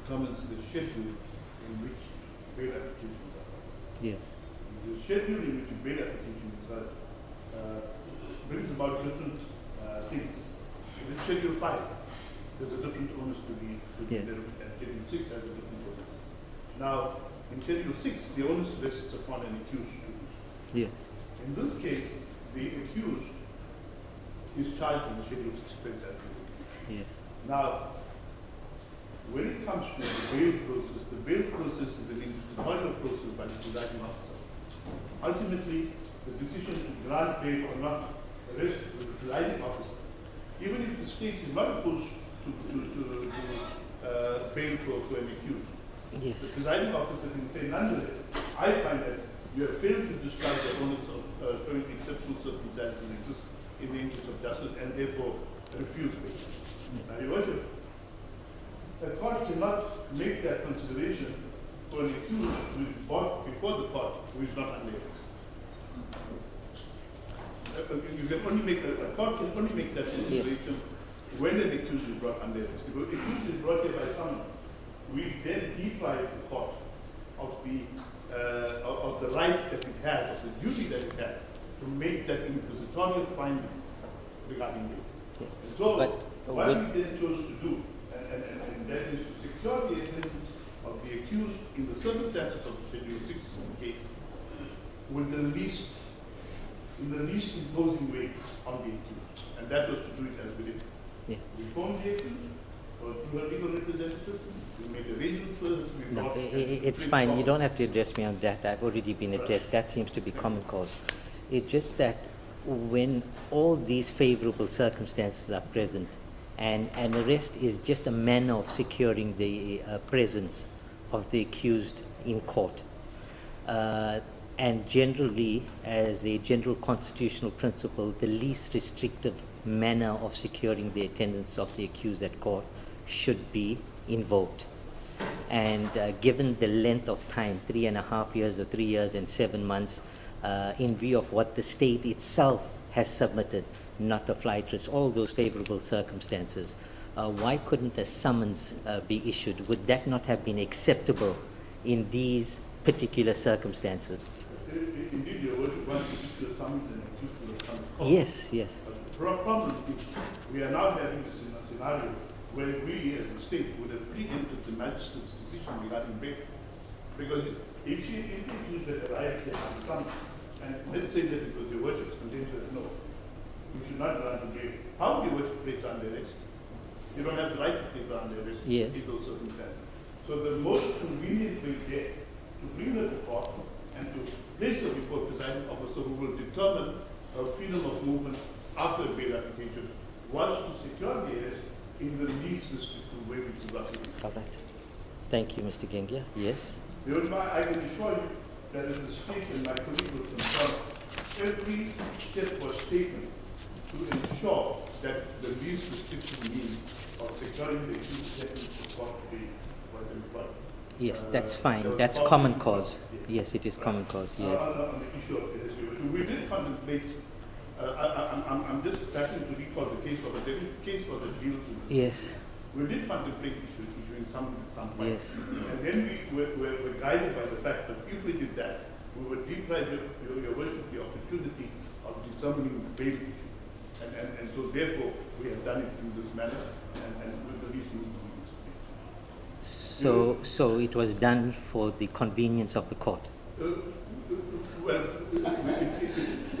determines the schedule in which bail applications are filed. Yes. The schedule in which bail applications are brings about different things. If it's Schedule 5, there's a different onus to be and Schedule 6 has a different onus. Now, in Schedule 6, the onus rests upon an accused to do so. Yes. In this case, the accused is charged in the Schedule 6 offense as Yes. Now, when it comes to the bail process is an institutional process by the presiding officer. Ultimately, the decision to grant bail or not rests with the presiding officer. Even if the state is not opposed to bail for an accused, Yes. the presiding officer can say, nonetheless, I find that you have failed to discharge the onus of showing exceptional circumstances exist in the interest of justice and therefore refuse bail. Now, Your Worship, the court cannot make that consideration for an accused who is brought before the court who is not under arrest. You can only make a court can only make that consideration when an accused is brought under arrest. If an accused is brought here by someone, we then deprive the court of the rights that it has, of the duty that it has, to make that inquisitorial finding regarding bail. Yes. And so, But what we then chose to do, and that is to secure the attendance of the accused in the circumstances of the Schedule 6 case with in the least imposing way on the accused. And that was to do it as we did. Yes. We phoned the accused, or through her legal representative, we made arrangements for her to be No, brought. it's fine. You don't have to address me on that. I've already been addressed. That seems to be common cause. It's just that when all these favorable circumstances are present, and an arrest is just a manner of securing the presence of the accused in court. And generally, as a general constitutional principle, the least restrictive manner of securing the attendance of the accused at court should be invoked. And given the length of time, 3.5 years or 3 years and 7 months, in view of what the state itself has submitted, not a flight risk, all those favorable circumstances, why couldn't a summons be issued? Would that not have been acceptable in these particular circumstances? Indeed, you want to issue a summons and accused will come to court. Yes, yes. But the problem is we are now having a scenario where we as a state would have preempted the magistrate's decision regarding bail. Because if the accused had arrived here and come, and let's say that it was Your Worship's contention that no, you should not grant a bail, how would Your Worship place under arrest? You don't have the right to place her under arrest Yes. in those circumstances. So the most convenient way there to bring her to court and to place her before the presiding officer who will determine her freedom of movement after a bail application was to secure the arrest in the least restrictive way, which is what we did. All right. Thank you, Mr. Gengia. Yes. I can assure you that in the state and my colleague will confirm, every step was taken to ensure that the least restrictive means of securing the accused sentence for court bail was employed. Yes, that's fine. there was That's possible- common cause. Yes, it is common cause. Yes. On the issue of the history, we did contemplate. I'm just starting to recall the case, but there is a case for the deals with this. Yes. We did contemplate issuing something at some point. Yes. And then we were guided by the fact that if we did that, we would deprive your worship the opportunity of determining the bail issue. And so therefore, we have done it in this manner and with the least movement. So it was done for the convenience of the court. Well,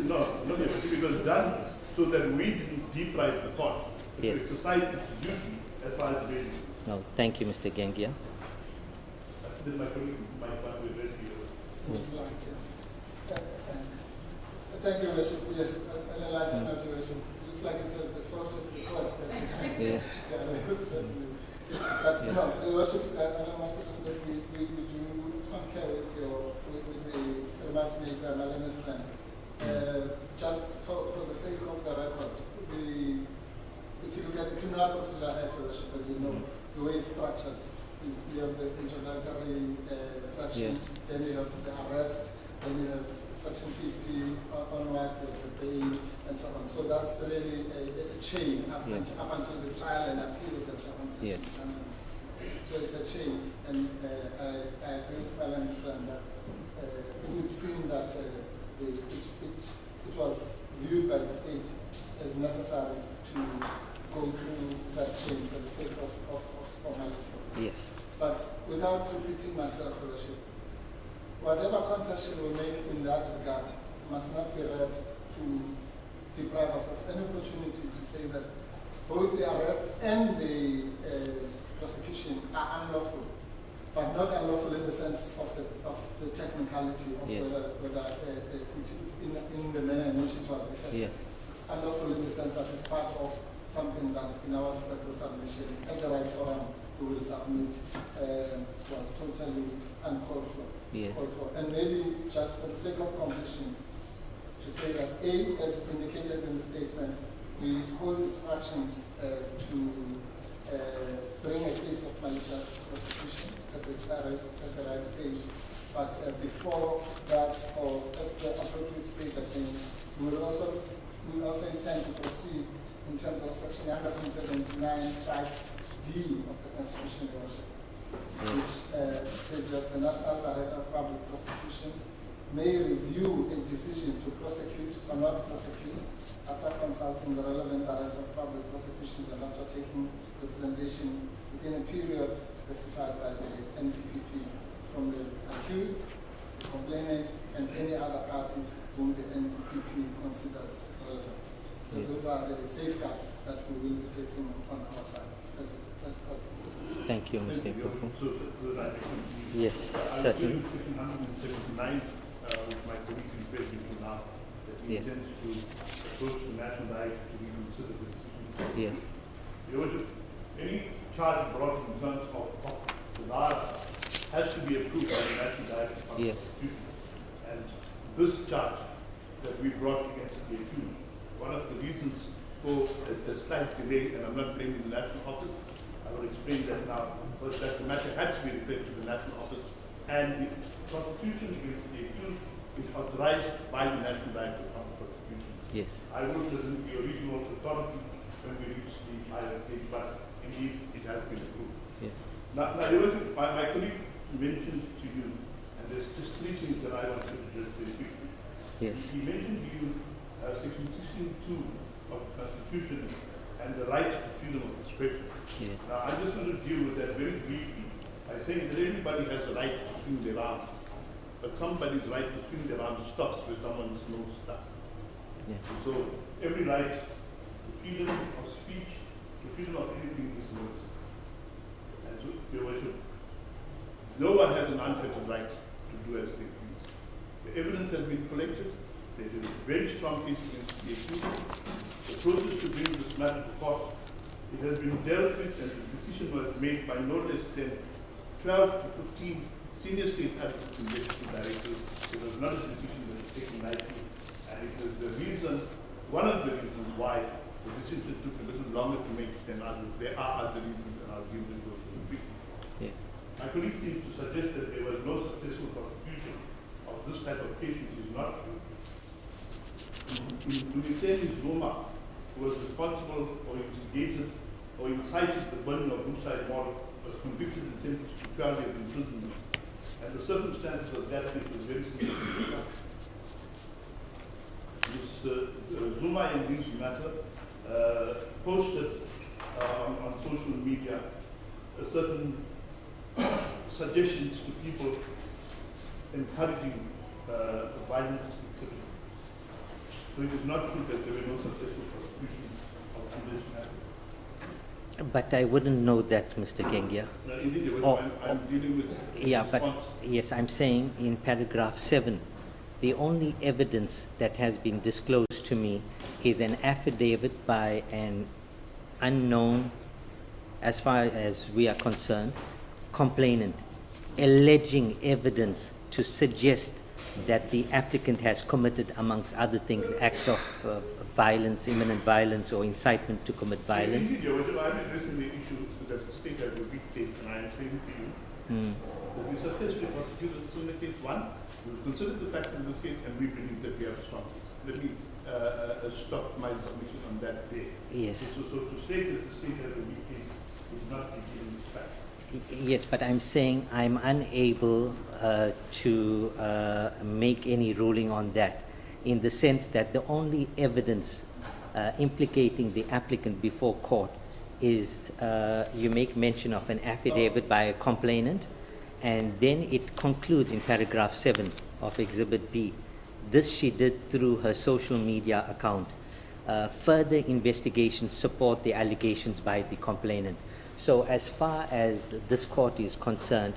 no, it was done so that we didn't deprive the court to Yes. exercise its duty as far as bail. No, thank you, Mr. Gengia. Then my colleague might want to address you. Thank you, Worship. Yes, an enlightened observation. Looks like it was the fault of the court that Yes. yeah, it was just but no, Worship, and I'm also just that we do concur with the remarks made by my learned friend. Just for the sake of the record, if you look at the Criminal Procedure Act, Worship, as you know, the way it's structured is you have the introductory sections, then you have the arrest, then you have Section 50 onwards, the bail, and so on. So that's really a chain up until the trial and appeals and so on. Yes. So it's a chain, and I agree with my learned friend that it would seem that it was viewed by the state as necessary to go through that chain for the sake of formality. Yes. But without repeating myself, Worship, whatever concession we make in that regard must not be read to deprive us of any opportunity to say that both the arrest and the prosecution are unlawful, but not unlawful in the sense of the technicality of whether in the manner in which it was effected. Yes. Unlawful in the sense that it's part of something that, in our respectful submission, at the right forum, we will submit, was totally uncalled for. Yes. And maybe just for the sake of completion, to say that A, as indicated in the statement, we hold instructions to bring a case of malicious prosecution at the right stage. But before that, or at the appropriate stage, I think, we also intend to proceed in terms of Section 179(5)(d) of the Constitution, Your Worship, which says that the National Director of Public Prosecutions may review a decision to prosecute or not prosecute after consulting the relevant Director of Public Prosecutions and after taking representation within a period specified by the NTPP from the accused, the complainant, and any other party whom the NTPP considers relevant. So those are the safeguards that we will be taking on our side. Thank you, Mr. Ipofu. Yes, certainly. Section 179, which my colleague referred to now, that he intends to approach the National Director to reconsider the decision. Yes. Any charge brought in terms of the law has to be approved by the National Director of Public Prosecution. And this charge that we brought against the accused, one of the reasons for a slight delay, and I'm not blaming the National Office, I will explain that now, was that the matter had to be referred to the National Office, and the prosecution against the accused is authorized by the National Director of Public Prosecution. Yes. I will present the original authority when we reach the higher stage, but indeed it has been approved. Yeah. Now my colleague mentioned to you, and there's just three things that I want to address very quickly. Yes. He mentioned to you Section 16(2) of the Constitution and the right to freedom of expression. Yes. Now, I'm just going to deal with that very briefly by saying that everybody has the right to swing their arms, but somebody's right to swing their arms stops where someone's nose stops. Yeah. So every right to freedom of speech, to freedom of anything is No one has an unfettered right to do as they please. The evidence has been collected. There is a very strong case against the accused. The process to bring this matter to court, it has been dealt with, and the decision was made by no less than 12 to 15 senior state advocates and deputy directors. It was not a decision that was taken lightly, and it was the reason, one of the reasons why the decision took a little longer to make than others. There are other reasons, and I'll give them those to the victim. Yes. My colleague seems to suggest that there was no successful prosecution of this type of case, which is not true. Duduzile Zuma, who was responsible or instigated or incited the burning of Duduzile Mall, was convicted and sentenced to 12 years imprisonment. And the circumstances of that case was very significant. Zuma in this matter posted on social media certain suggestions to people encouraging violent activity. So it is not true that there were no successful prosecutions of this matter. But I wouldn't know that, Mr. Gengia. Indeed, I'm dealing with yeah, but response. yes, I'm saying in paragraph 7, the only evidence that has been disclosed to me is an affidavit by an unknown, as far as we are concerned, complainant, alleging evidence to suggest that the applicant has committed, amongst other things, acts of violence, imminent violence, or incitement to commit violence. Indeed, I'm addressing the issue that the state has a big case, and I am saying to you that we successfully prosecuted in the case 1. We've considered the facts in this case, and we believe that we have a strong case. Let me stop my submission on that day. Yes. So to say that the state has a weak case is not given this fact. Yes, but I'm saying I'm unable to make any ruling on that, in the sense that the only evidence implicating the applicant before court is you make mention of an affidavit by a complainant, and then it concludes in paragraph 7 of Exhibit B. This she did through her social media account. Further investigations support the allegations by the complainant. So as far as this court is concerned,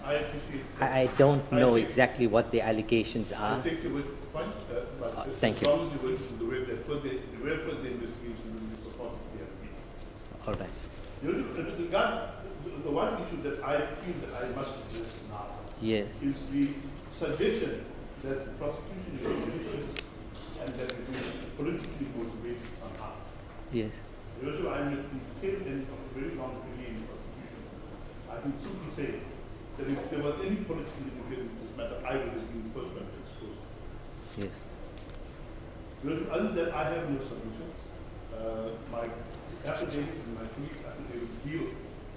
I don't know exactly what the allegations are. I take your point, but thank you. as long as you went to the way that further investigation will be supported the appeal. All right. With regard the one issue that I feel that I must address now Yes. is the suggestion that the prosecution is malicious and that it is politically motivated somehow. Yes. Also, I'm at the tail end of a very long career in prosecution. I can simply say that if there was any political motivation in this matter, I would have been the first one to expose it. Yes. Other than that, I have no submissions. My affidavit and my colleague's affidavit deal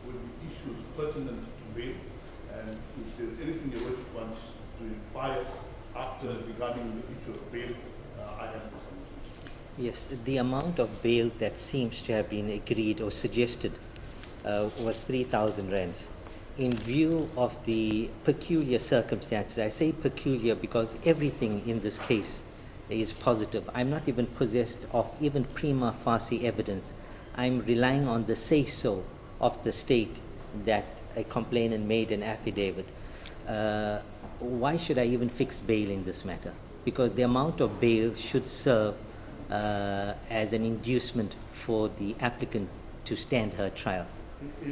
with the issues pertinent to bail, and if there's anything your worship wants to inquire after regarding the issue of bail, I have no submissions. Yes, the amount of bail that seems to have been agreed or suggested was 3,000 rands. In view of the peculiar circumstances, I say peculiar because everything in this case is positive. I'm not even possessed of even prima facie evidence. I'm relying on the say-so of the state that a complainant made an affidavit. Why should I even fix bail in this matter? Because the amount of bail should serve as an inducement for the applicant to stand her trial.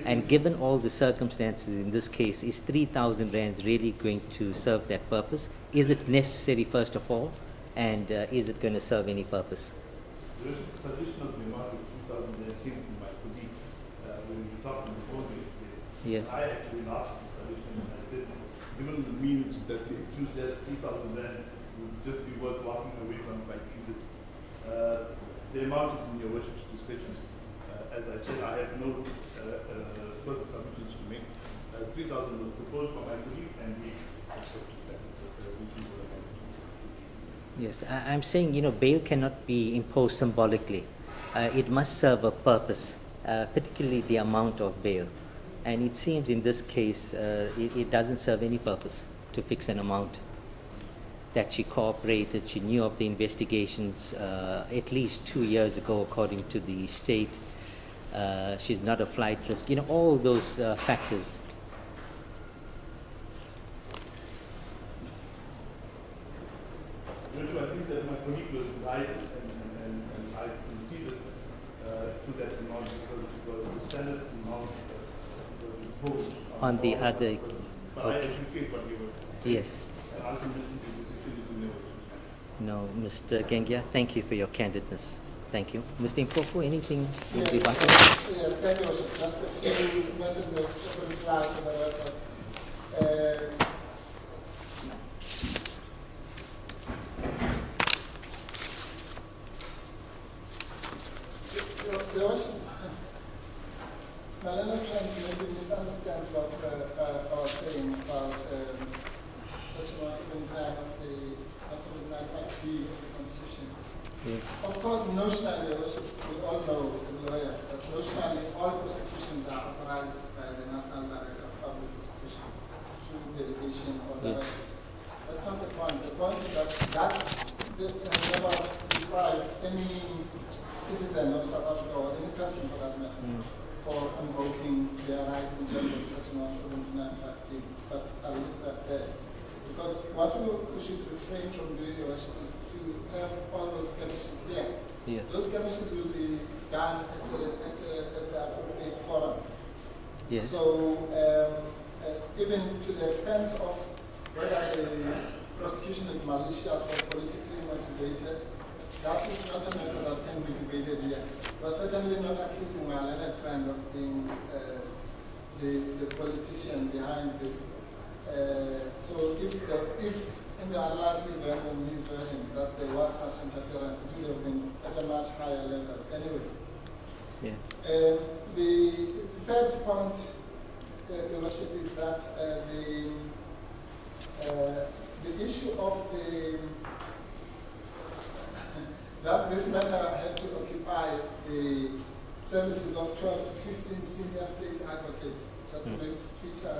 And given all the circumstances in this case, is 3,000 rands really going to serve that purpose? Is it necessary, first of all, and is it going to serve any purpose? There is a suggestion of the amount of 2,000 rands came from my colleague when we talked on the phone yesterday. Yes. I actually asked the suggestion, and I said, given the means that the accused has 3,000 rands, would just be worth walking away from quite easily. The amount is in your worship's discretion. As I said, I have no further submissions to make. 3,000 was proposed for my colleague, and we accepted that. Yes, I'm saying, you know, bail cannot be imposed symbolically. It must serve a purpose, particularly the amount of bail. And it seems in this case, it doesn't serve any purpose to fix an amount. That she cooperated, she knew of the investigations at least 2 years ago, according to the state. She's not a flight risk, you know, all those factors. colleague was invited and I conceded to that amount because it was the standard amount that was imposed On the all other, but I okay. appreciate what you were Yes. and ultimately the decision is in your hands. No, Mr. Gengia, thank you for your candidness. Thank you. Mr. Mpofu, anything in Yes, rebuttal? yes, thank you, Worship. Just a few matters of reply to the record. Your Worship, my learned friend maybe misunderstands what I was saying about Section 179 of the 179(5)(d) of the Constitution. Yeah. Of course, notionally, Your Worship, we all know as lawyers that notionally all prosecutions are authorized by the National Director of Public Prosecution through delegation or Yeah. direction. That's not the point. The point is that that has never deprived any citizen of South Africa or any person for that matter for invoking their rights in terms of Section 179(5)(d). But I'll leave that there. Because what we should refrain from doing, Your Worship, is to have all those commissions there. Yes. Those commissions will be done at the appropriate forum. Yes. So even to the extent of whether the prosecution is malicious or politically motivated, that is not a matter that can be debated here. We're certainly not accusing my learned friend of being the politician behind this. So if in the unlikely event in his version that there was such interference, it would have been at a much higher level anyway. Yeah. The third point, Your Worship, is that the issue of that this matter had to occupy the services of 12 to 15 senior state advocates just to make Twitter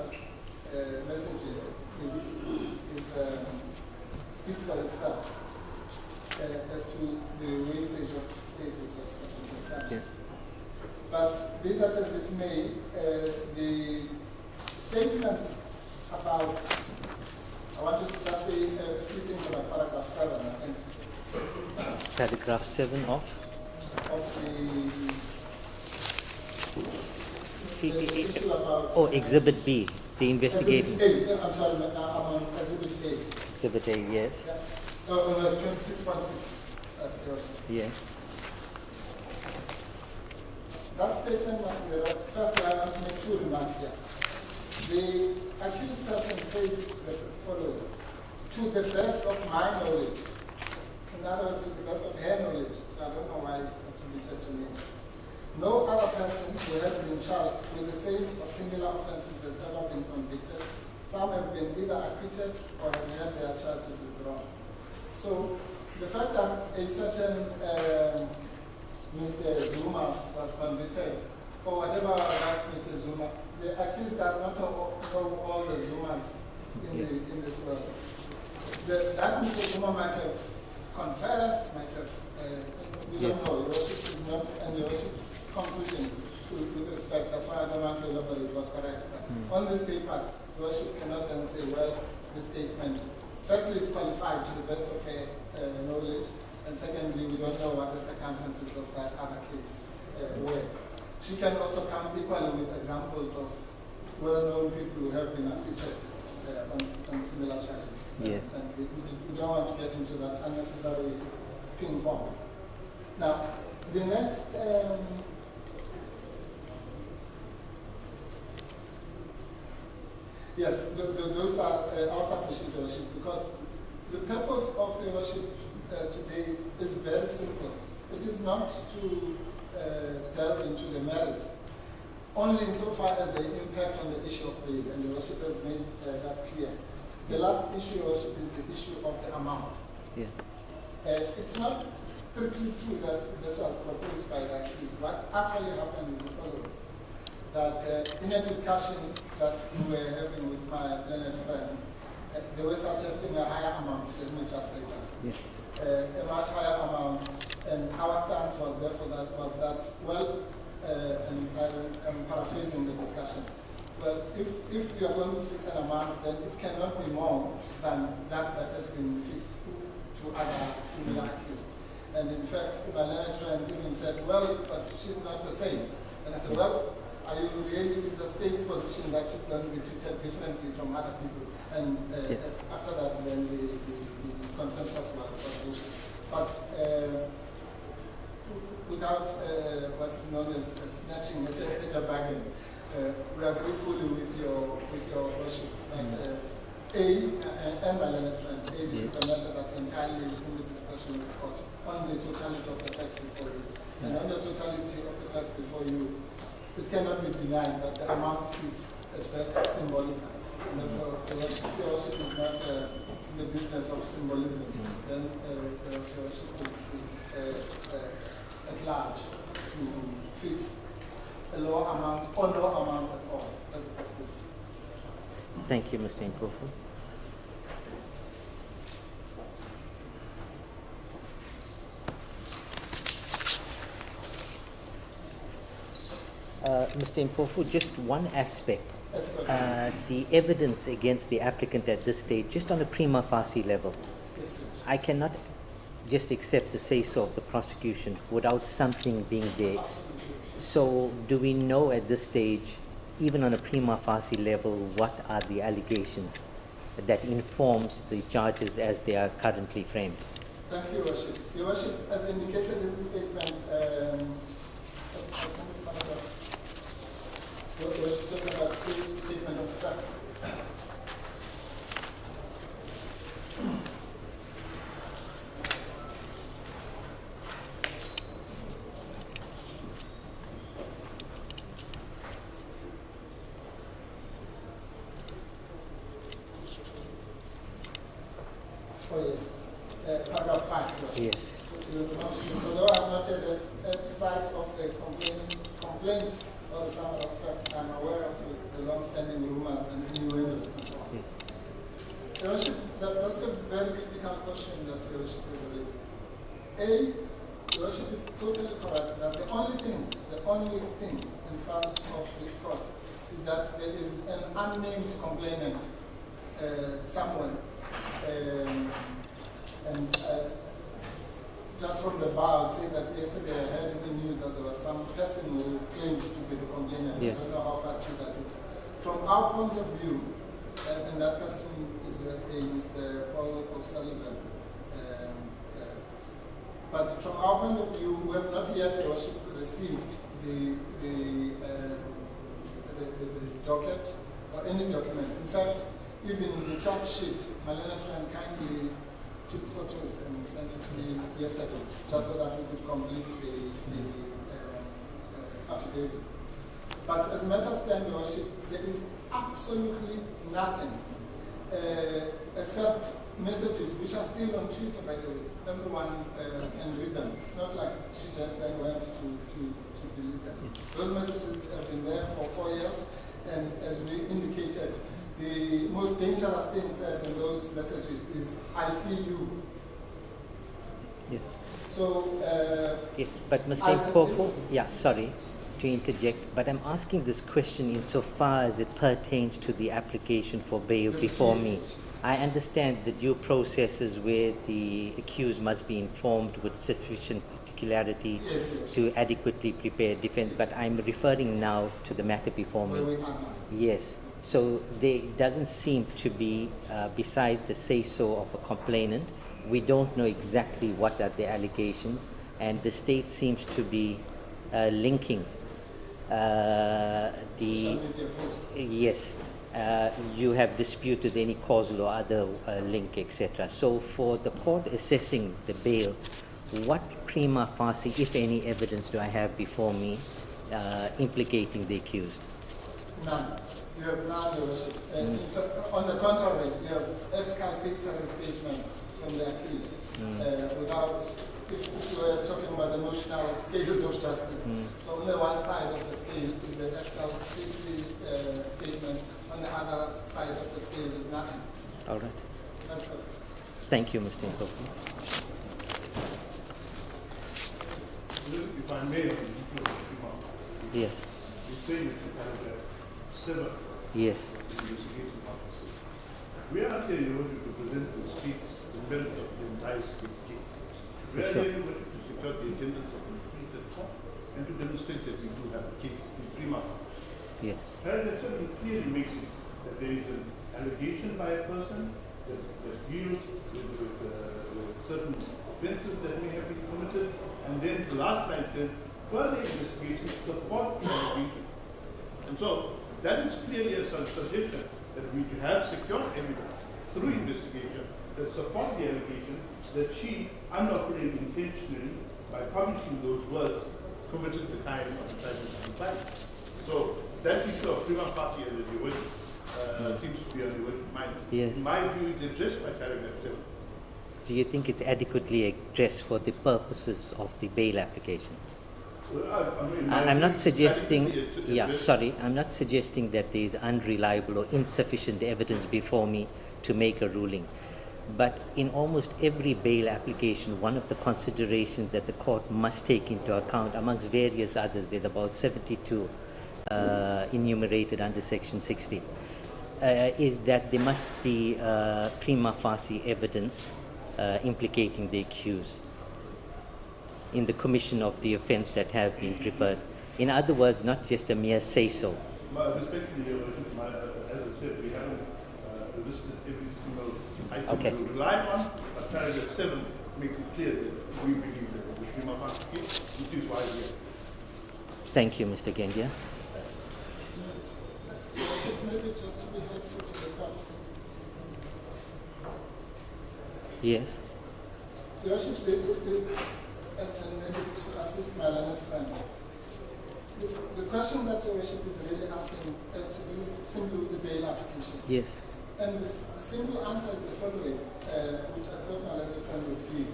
messages speaks for itself as to the wastage of state resources in this country. Yeah. But be that as it may, the statement about, I want to just say a few things about paragraph 7, I think. Paragraph 7 of? The issue about... Oh, Exhibit B, the investigating. Exhibit A, I'm sorry, I'm on Exhibit A. Exhibit A, yes. Yeah. Oh, that's 26.6. Yeah. That statement, first I want to make two remarks here. The accused person says the following: to the best of my knowledge, in other words, to the best of her knowledge, so I don't know why it's attributed to me, no other person who has been charged with the same or similar offenses has ever been convicted. Some have been either acquitted or have had their charges withdrawn. So the fact that a certain Mr. Zuma was convicted, for whatever about Mr. Zuma, the accused does not know all the Zumas in this world. So that Mr. Zuma might have confessed, might have, we don't know, the worship is not, and the worship's conclusion with respect, that's why I don't want to elaborate, was correct. On these papers, the worship cannot then say, well, the statement, firstly, it's qualified to the best of her knowledge, and secondly, we don't know what the circumstances of that other case were. She can also come equally with examples of well-known people who have been acquitted on similar charges. Yes. And we don't want to get into that unnecessary ping pong. Now, the next yes, those are our submissions, Your Worship, because the purpose of Your Worship today is very simple. It is not to delve into the merits, only insofar as they impact on the issue of bail, and the Worship has made that clear. The last issue, Your Worship, is the issue of the amount. Yeah. It's not strictly true that this was proposed by the accused. What actually happened is the following: that in a discussion that we were having with my learned friend, they were suggesting a higher amount. Let me just say that. Yeah. A much higher amount, and our stance was therefore that well, and I'm paraphrasing the discussion. Well, if you are going to fix an amount, then it cannot be more than that has been fixed. to other similar accused. And in fact, my learned friend even said, well, but she's not the same. And I said, well, are you really, is the state's position that she's going to be treated differently from other people? And after that, then the consensus was reached. But without what is known as snatching at a bargain, we agree fully with your worship that and my learned friend, this is a matter that's entirely in the discussion with the court on the totality of the facts before you. And on the totality of the facts before you, it cannot be denied that the amount is at best symbolic. And therefore, the worship is not in the business of symbolism. Then the worship is at large to fix a low amount or no amount at all. That's the purpose. Thank you, Mr. Mpofu. Mr. Mpofu, just one aspect. The evidence against the applicant at this stage, just on a prima facie level, I cannot just accept the say-so of the prosecution without something being there. So do we know at this stage, even on a prima facie level, what are the allegations that informs the charges as they are currently framed? Thank you, Worship. Your Worship, as indicated in the statement, we're talking about statement of facts. Oh yes, paragraph 5. Yes. Although I have not yet at sight of a complaint or the summary of facts, I'm aware of the long-standing rumors and innuendos and so on. Yes. Your Worship, that's a very critical question that Your Worship has raised. Your Worship is totally correct that the only thing in front of this court is that there is an unnamed complainant somewhere. Just from the bar, I'd say that yesterday I heard in the news that there was some person who claimed to be the complainant. Yes. I don't know how far true that is. From our point of view, and that person is Mr. Paul O'Sullivan. But from our point of view, we have not yet, Your Worship, received the docket or any document. In fact, even the charge sheet, my learned friend kindly took photos and sent it to me yesterday, just so that we could complete the affidavit. But as matters stand, Your Worship, there is absolutely nothing except messages which are still on Twitter, by the way. Everyone can read them. It's not like she just then went to delete them. Those messages have been there for 4 years, and as we indicated, the most dangerous thing said in those messages is, I see you. Yes. So, Yes, but Mr. Mpofu, yeah, sorry to interject, but I'm asking this question insofar as it pertains to the application for bail before me. I understand the due processes where the accused must be informed with sufficient particularity to adequately prepare defense, but I'm referring now to the matter before me. where we are now. Yes. So there doesn't seem to be, beside the say-so of a complainant, we don't know exactly what are the allegations, and the state seems to be linking Social media posts. yes, you have disputed any causal or other link, etc. So for the court assessing the bail, what prima facie, if any, evidence do I have before me implicating the accused? None. You have none, Your Worship. On the contrary, you have exculpatory statements from the accused without, if you were talking about the notional scales of justice. So on the one side of the scale is the exculpatory statements, on the other side of the scale is nothing. All right. That's correct. Thank you, Mr. Mpofu. If I may, Yes. you say that you have several Yes. investigating officers. We are here in order to present the state's benefit of the entire state case. We For are sure. here to secure the attendance of the accused at court and to demonstrate that we do have a case in prima facie. Yes. Paragraph 7 clearly makes it that there is an allegation by a person that deals with certain offences that may have been committed, and then the last line says, further investigation support the allegation. And so, that is clearly a suggestion that we have secured evidence through investigation that support the allegation that she unlawfully and intentionally, by publishing those words, committed the crime of incitement to violence. So that issue of prima facie eligibility seems to be on the Western mind. Yes. In my view, it's addressed by paragraph 7. Do you think it's adequately addressed for the purposes of the bail application? Well, I mean, I'm not suggesting, addressed- I'm not suggesting that there is unreliable or insufficient evidence before me to make a ruling. But in almost every bail application, one of the considerations that the court must take into account, amongst various others, there's about 72 enumerated under Section 60, is that there must be prima facie evidence implicating the accused in the commission of the offence that have been preferred. In other words, not just a mere say-so. Respectfully, Your Worship, as I said, we haven't listed every single item Okay. we rely on, but paragraph 7 makes it clear that we believe that the prima facie case, which is why we are. Thank you, Mr. Gendia. Your Worship, maybe just to be helpful to the court. Yes. Your Worship, and maybe to assist my learned friend. The question that Your Worship is really asking has to do simply with the bail application. Yes. And the simple answer is the following, which I thought my learned friend would give.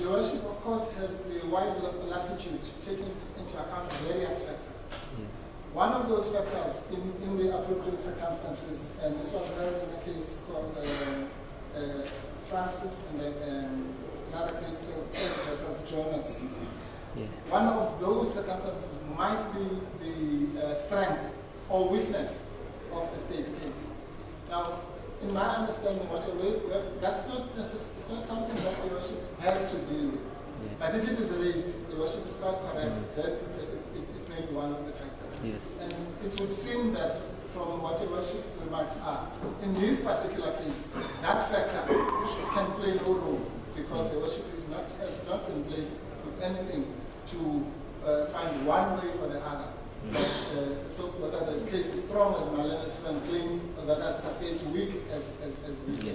Your Worship, of course, has the wide latitude to take into account various factors. Yeah. One of those factors in the appropriate circumstances, and this was heard in a case called Francis and another case called S versus Jonas. Yes. One of those circumstances might be the strength or weakness of the state's case. Now, in my understanding, that's not it's not something that Your Worship has to deal with. Yeah. But if it is raised, Your Worship is quite correct, then it may be one of the factors. Yes. And it would seem that from what Your Worship's remarks are, in this particular case, that factor can play no role because Your Worship has not been placed with anything to find one way or the other. But, so whether the case is strong, as my learned friend claims, or that as I say it's weak, as we say.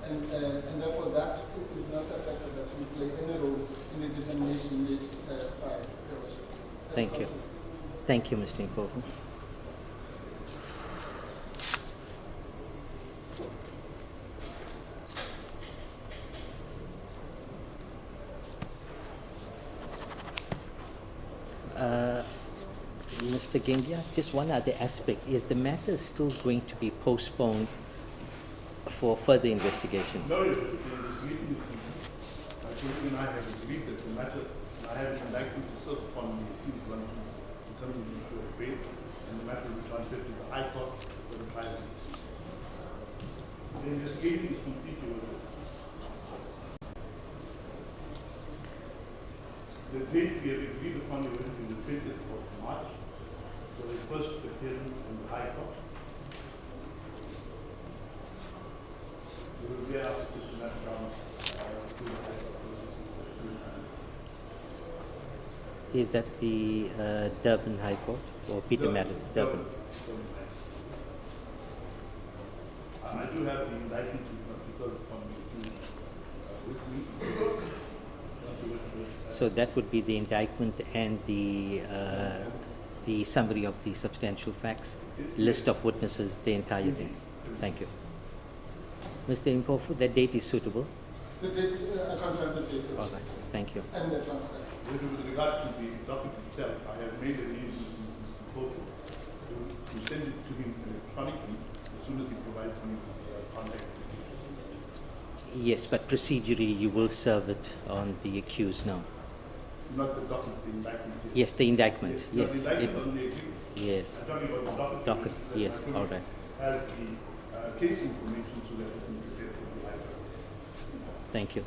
And therefore that is not a factor that will play any role in the determination made by Your Worship. Thank you. Thank you, Mr. Impofu. Mr. Gendia, just one other aspect. Is the matter still going to be postponed for further investigations? No, Your Worship, the meeting I think you and I have agreed that the matter, I have been likely to serve upon the accused one to determine the issue of bail, and the matter will be transferred to the High Court for the trial. The investigation is complete, Your Worship. The date we have agreed upon, Your Worship, is the 20th of March, for the first appearance in the High Court. We will be asked to that grounds to the High Court. Is that the Durban High Court or Peter Matters? Durban. I do have the indictment which must be served upon the accused with me. So that would be the indictment and the summary of the substantial facts, list of witnesses, the entire thing. Thank you. Mr. Impofu, that date is suitable? The date, I confirm the date. All right. Thank you. And the transfer. With regard to the document itself, I have made arrangements with Mr. Kofi to send it to him electronically as soon as he provides me with contact. Yes, but procedurally you will serve it on the accused now. Not the document, the indictment. Yes, the indictment. Yes. The indictment It's- on the agreement. yes. I'm talking about the document. Docket. that Yes. my colleague All right. Has the case information so that it can be prepared for the High Court. Thank you.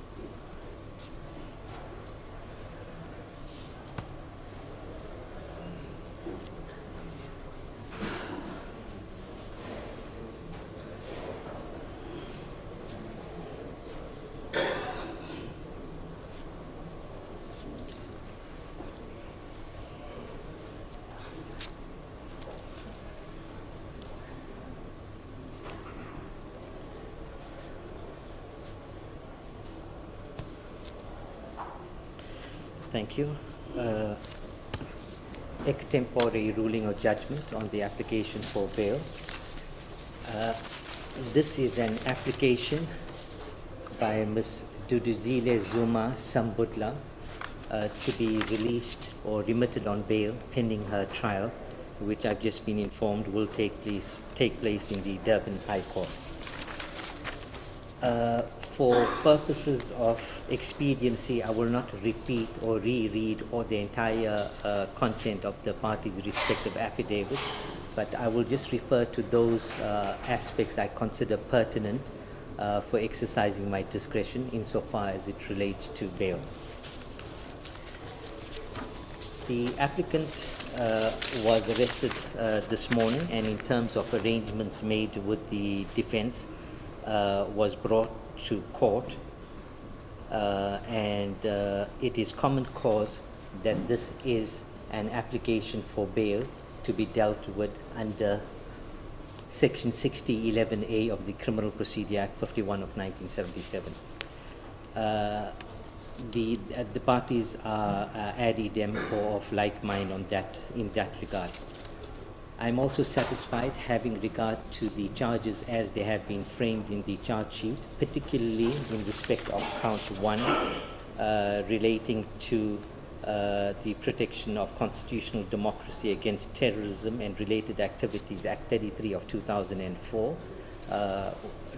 Thank you. Extempore ruling or judgment on the application for bail. This is an application by Ms. Duduzile Zuma-Sambudla to be released or remitted on bail pending her trial, which I've just been informed will take place in the Durban High Court. For purposes of expediency, I will not repeat or reread all the entire content of the parties' respective affidavits, but I will just refer to those aspects I consider pertinent for exercising my discretion insofar as it relates to bail. The applicant was arrested this morning, and in terms of arrangements made with the defense, was brought to court, and it is common cause that this is an application for bail to be dealt with under Section 6011A of the Criminal Procedure Act 51 of 1977. The parties are ad idem or of like mind on that, in that regard. I'm also satisfied having regard to the charges as they have been framed in the charge sheet, particularly in respect of count 1 relating to the protection of constitutional democracy against terrorism and related activities, Act 33 of 2004,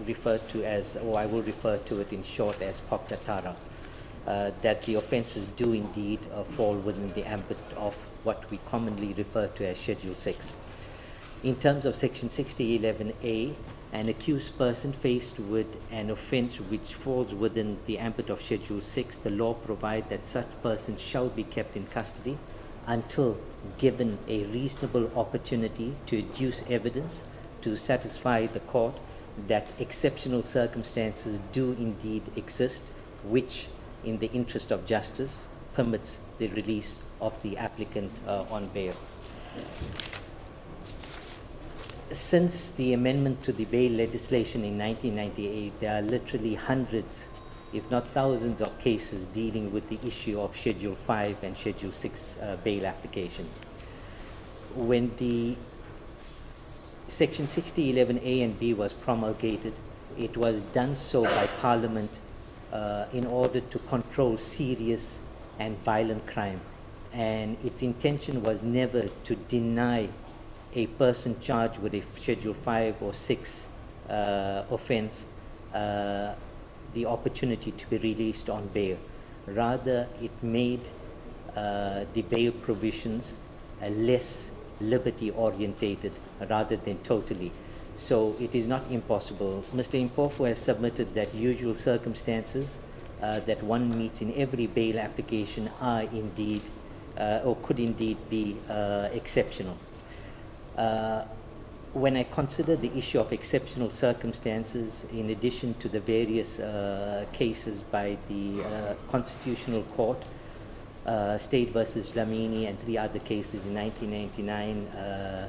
referred to as, or I will refer to it in short as POCTA-TARA, that the offences do indeed fall within the ambit of what we commonly refer to as Schedule 6. In terms of Section 6011A, an accused person faced with an offence which falls within the ambit of Schedule 6, the law provides that such person shall be kept in custody until given a reasonable opportunity to adduce evidence to satisfy the court that exceptional circumstances do indeed exist, which, in the interest of justice, permits the release of the applicant on bail. Since the amendment to the bail legislation in 1998, there are literally hundreds, if not thousands, of cases dealing with the issue of Schedule 5 and Schedule 6 bail application. When the Section 6011A and B was promulgated, it was done so by Parliament in order to control serious and violent crime. And its intention was never to deny a person charged with a Schedule 5 or 6 offence the opportunity to be released on bail. Rather, it made the bail provisions less liberty-orientated rather than totally. So it is not impossible. Mr. Impofu has submitted that usual circumstances that one meets in every bail application are indeed or could indeed be exceptional. When I consider the issue of exceptional circumstances, in addition to the various cases by the Constitutional Court, State versus Dlamini, and 3 other cases in 1999,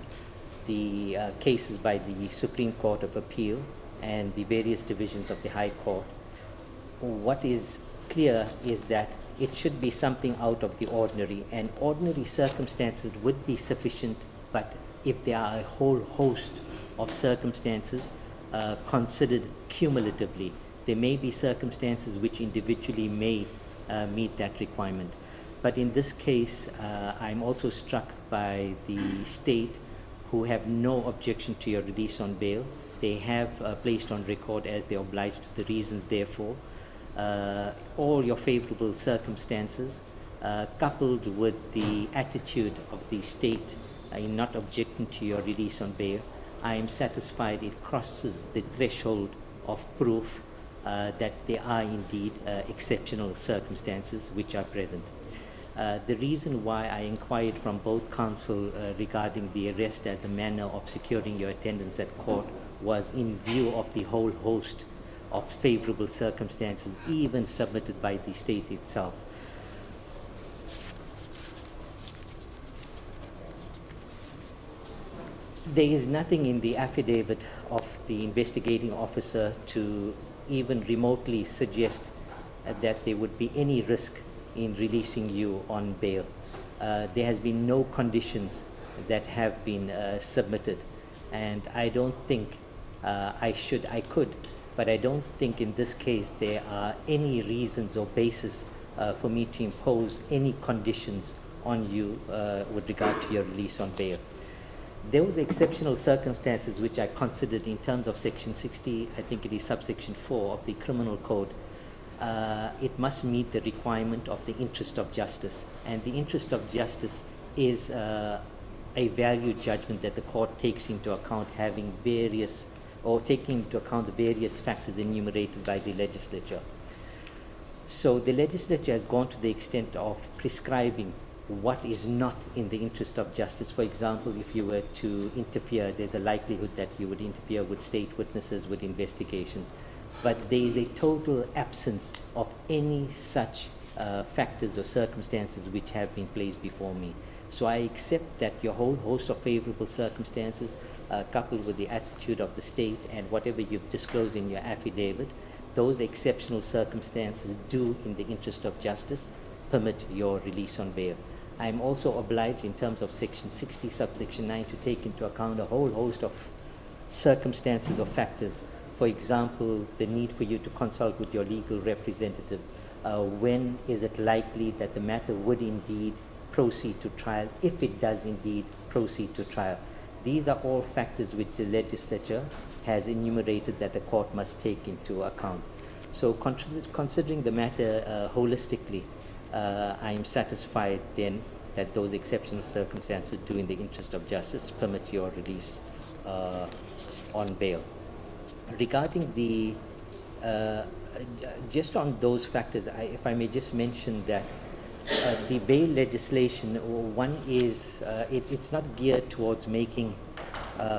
the cases by the Supreme Court of Appeal and the various divisions of the High Court, what is clear is that it should be something out of the ordinary, and ordinary circumstances would be sufficient, but if there are a whole host of circumstances considered cumulatively, there may be circumstances which individually may meet that requirement. But in this case, I'm also struck by the state, who have no objection to your release on bail. They have placed on record, as they obliged to the reasons therefore, all your favorable circumstances, coupled with the attitude of the state in not objecting to your release on bail. I am satisfied it crosses the threshold of proof that there are indeed exceptional circumstances which are present. The reason why I inquired from both counsel regarding the arrest as a manner of securing your attendance at court was in view of the whole host of favorable circumstances, even submitted by the state itself. There is nothing in the affidavit of the investigating officer to even remotely suggest that there would be any risk in releasing you on bail. There has been no conditions that have been submitted, and I don't think I could, but I don't think in this case there are any reasons or basis for me to impose any conditions on you with regard to your release on bail. Those exceptional circumstances which I considered in terms of Section 60, I think it is subsection 4 of the Criminal Code, it must meet the requirement of the interest of justice. And the interest of justice is a value judgment that the court takes into account, having various, or taking into account the various factors enumerated by the legislature. So the legislature has gone to the extent of prescribing what is not in the interest of justice. For example, if you were to interfere, there's a likelihood that you would interfere with state witnesses, with investigation. But there is a total absence of any such factors or circumstances which have been placed before me. So I accept that your whole host of favorable circumstances, coupled with the attitude of the state and whatever you've disclosed in your affidavit, those exceptional circumstances do, in the interest of justice, permit your release on bail. I'm also obliged in terms of Section 60, subsection 9, to take into account a whole host of circumstances or factors. For example, the need for you to consult with your legal representative. When is it likely that the matter would indeed proceed to trial, if it does indeed proceed to trial? These are all factors which the legislature has enumerated that the court must take into account. So considering the matter holistically, I am satisfied then that those exceptional circumstances do, in the interest of justice, permit your release on bail. Regarding the, just on those factors, if I may just mention that the bail legislation, one is, it's not geared towards making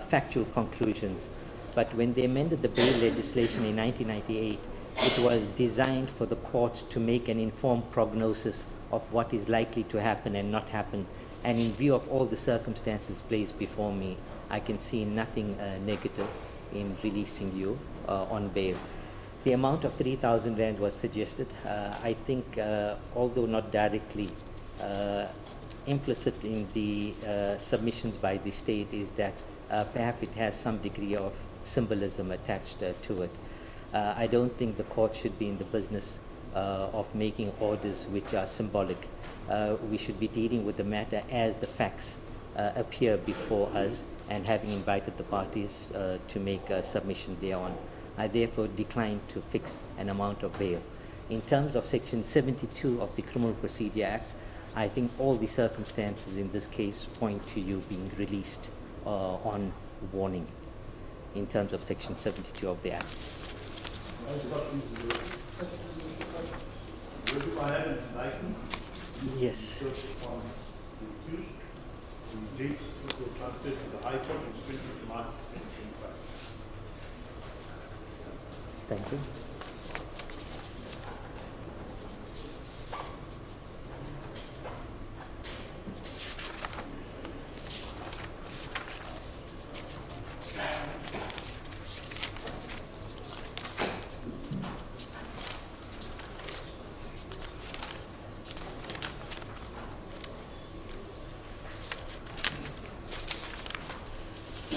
factual conclusions, but when they amended the bail legislation in 1998, it was designed for the court to make an informed prognosis of what is likely to happen and not happen. And in view of all the circumstances placed before me, I can see nothing negative in releasing you on bail. The amount of 3,000 rand was suggested. I think, although not directly implicit in the submissions by the state, is that perhaps it has some degree of symbolism attached to it. I don't think the court should be in the business of making orders which are symbolic. We should be dealing with the matter as the facts appear before us, and having invited the parties to make a submission thereon. I therefore decline to fix an amount of bail. In terms of Section 72 of the Criminal Procedure Act, I think all the circumstances in this case point to you being released on warning in terms of Section 72 of the Act. Yes. Thank you.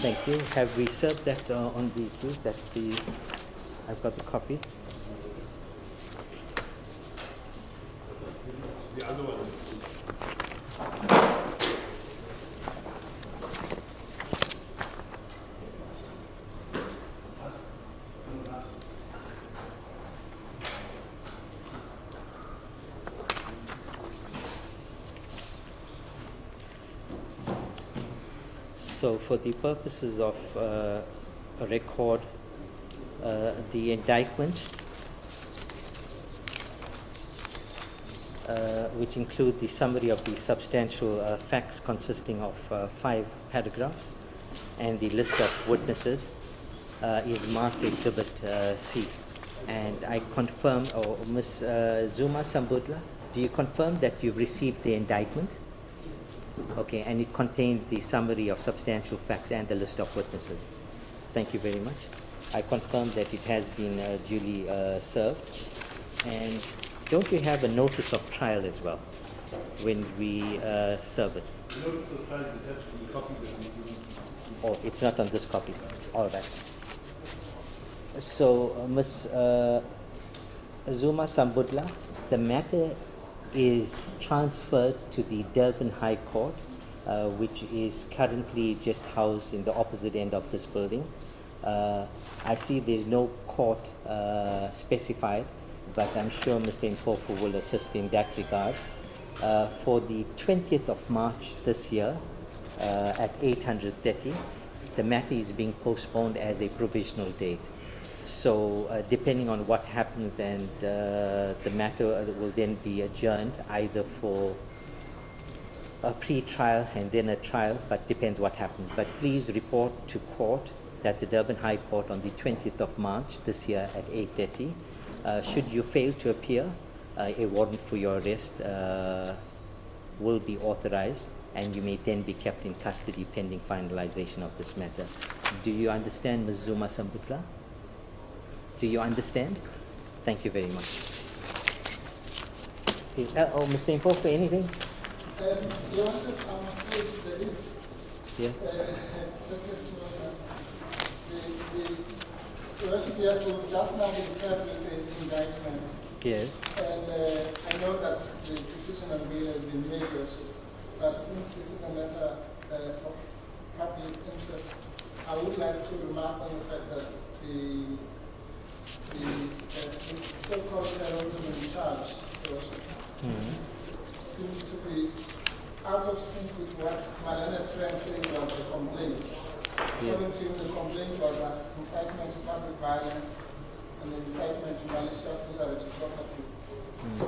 Thank you. Have we served that on the queue? That's the, I've got the copy. The other one. So for the purposes of a record, the indictment which include the summary of the substantial facts consisting of 5 paragraphs, and the list of witnesses is marked Exhibit C. And I confirm, Ms. Zuma-Sambudla, do you confirm that you've received the indictment? Okay, and it contained the summary of substantial facts and the list of witnesses. Thank you very much. I confirm that it has been duly served. And don't you have a notice of trial as well when we serve it? The notice of trial is attached to the copy that we given. Oh, it's not on this copy. All right. So, Ms. Zuma-Sambudla, the matter is transferred to the Durban High Court, which is currently just housed in the opposite end of this building. I see there's no court specified, but I'm sure Mr. Mpofu will assist in that regard. For the 20th of March this year at 8:30, the matter is being postponed as a provisional date. So depending on what happens, and the matter will then be adjourned either for a pre-trial and then a trial, but depends what happens. But please report to court that the Durban High Court on the 20th of March this year at 8:30. Should you fail to appear, a warrant for your arrest will be authorized, and you may then be kept in custody pending finalization of this matter. Do you understand, Ms. Zuma-Sambudla? Do you understand? Thank you very much. Okay. Mr. Mpofu, anything? Your Worship, I'm afraid there is Yeah. just a small thing. Your Worship, yes, we've just now been served with the indictment. Yes. And I know that the decision on bail has been made, Your Worship. But since this is a matter of public interest, I would like to remark on the fact that this so-called terrorism charge, Your Worship, seems to be out of sync with what my learned friend said was the complaint. According to him, the complaint was as incitement to public violence and incitement to malicious injury to property. So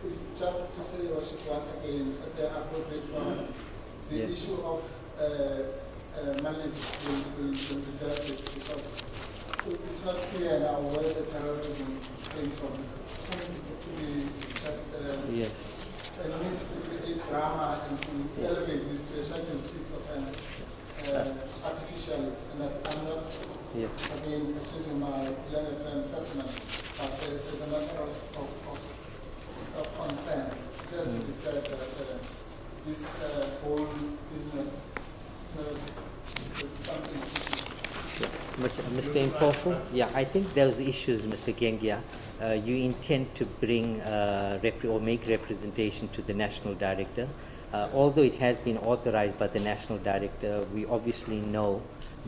it's just to say, Your Worship, once again, at the appropriate forum, it's the issue of malice will be dealt with, because it's not clear now where the terrorism came from. It seems to be just a need to create drama and to elevate this to a Schedule 6 offense artificially. And I'm not, again, accusing my learned friend personally, but it's a matter of concern. Just to be said that this whole business smells something fishy. Mr. Mpofu, I think those issues, Mr. Gengia, you intend to bring or make representation to the National Director. Although it has been authorized by the National Director, we obviously know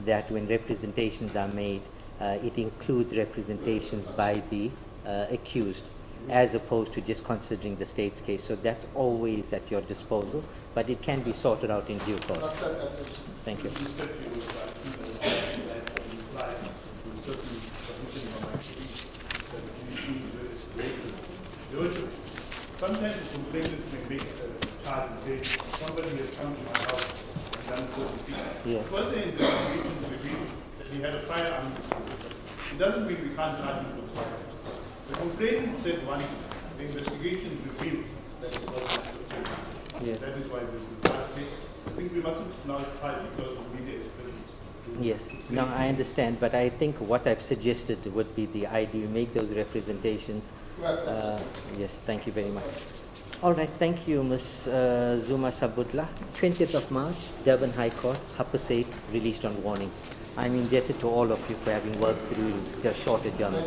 that when representations are made, it includes representations by the accused, as opposed to just considering the state's case. So that's always at your disposal, but it can be sorted out in due course. Thank you. Sometimes the complainant may make a charge and say, somebody has come to my house and done so. Further investigation revealed that he had a firearm. It doesn't mean we can't charge him with firearms. The complainant said one thing, the investigation revealed that it was not the case. That is why this is the last case. I think we mustn't now try because of media experience. Yes, no, I understand, but I think what I've suggested would be the idea, make those representations. Yes, thank you very much. All right, thank you, Ms. Zuma-Sambudla. 20th of March, Durban High Court, Hapusate, released on warning. I'm indebted to all of you for having worked through the short adjournment.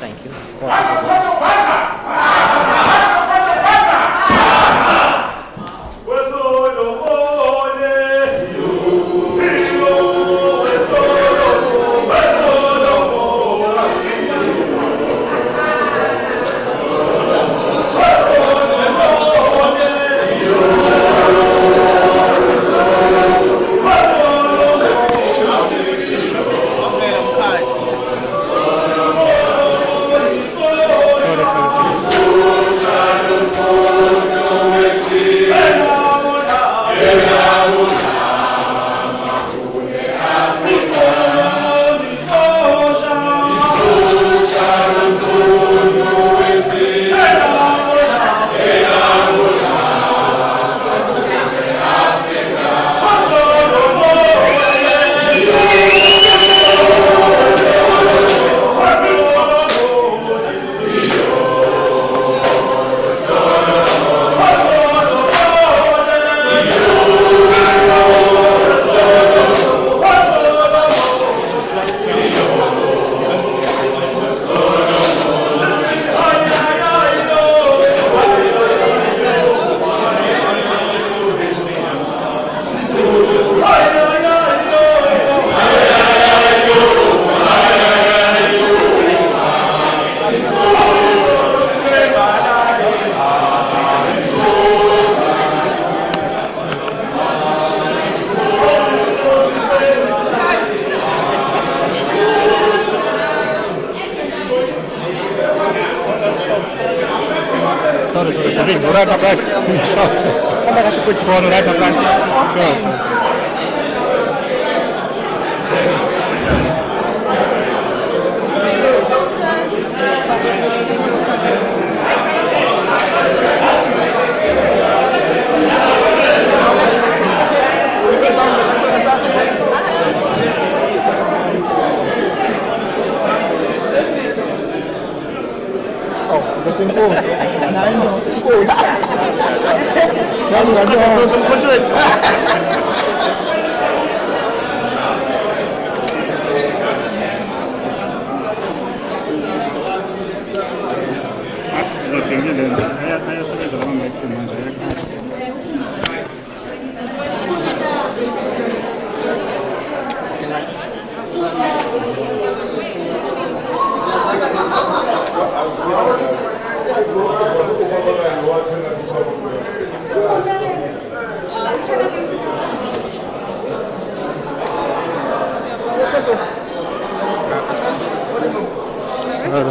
Thank you. Sorry. right up right. Come back and put the corner right up right. Sure.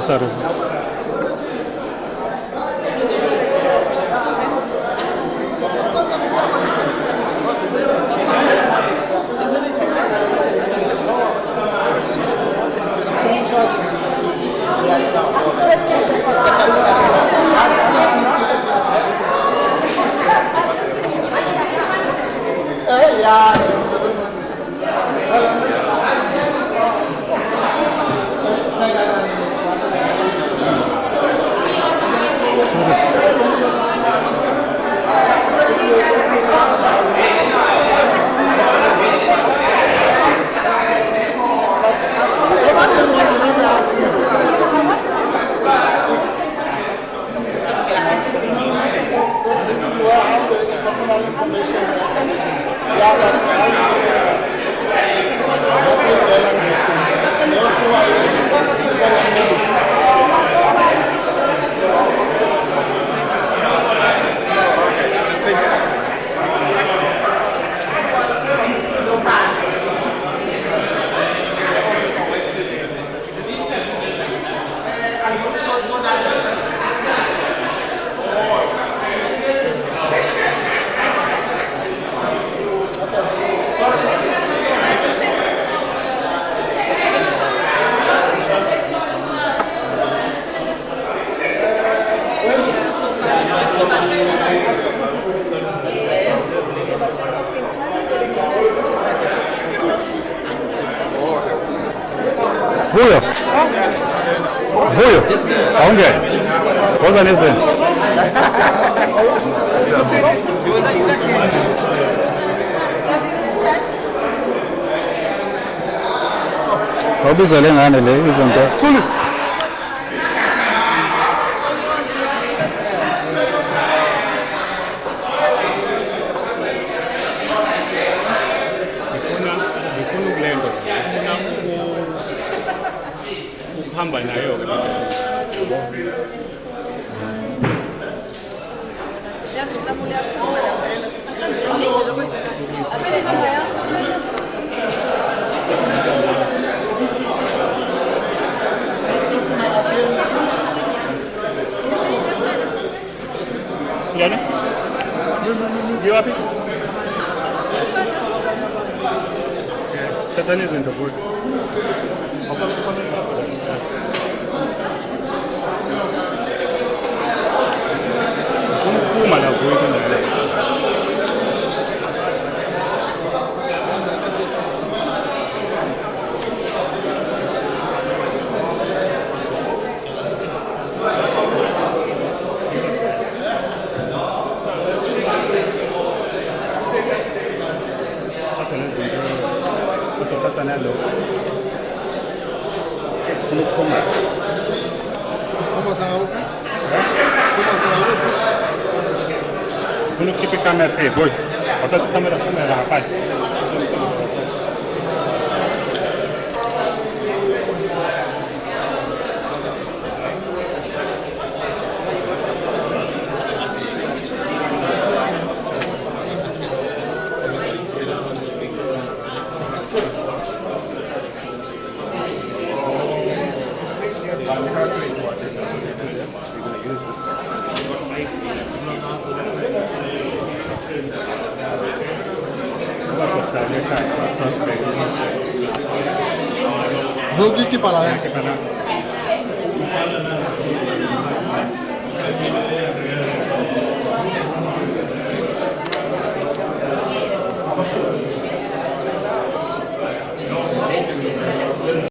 Sorry. Vuyo, awungene. Woza nezinto. Wabiza lengane le izinto. Thuli. Ngifuna ukulendo. Ngifuna ukuhamba nayo ke. Gana? You happy? Sasa ni izinto kuyo. Uma la kuyo kana. Bunu kipi kamera boy. Pasal kamera rapaz. Yogi ki pala hai.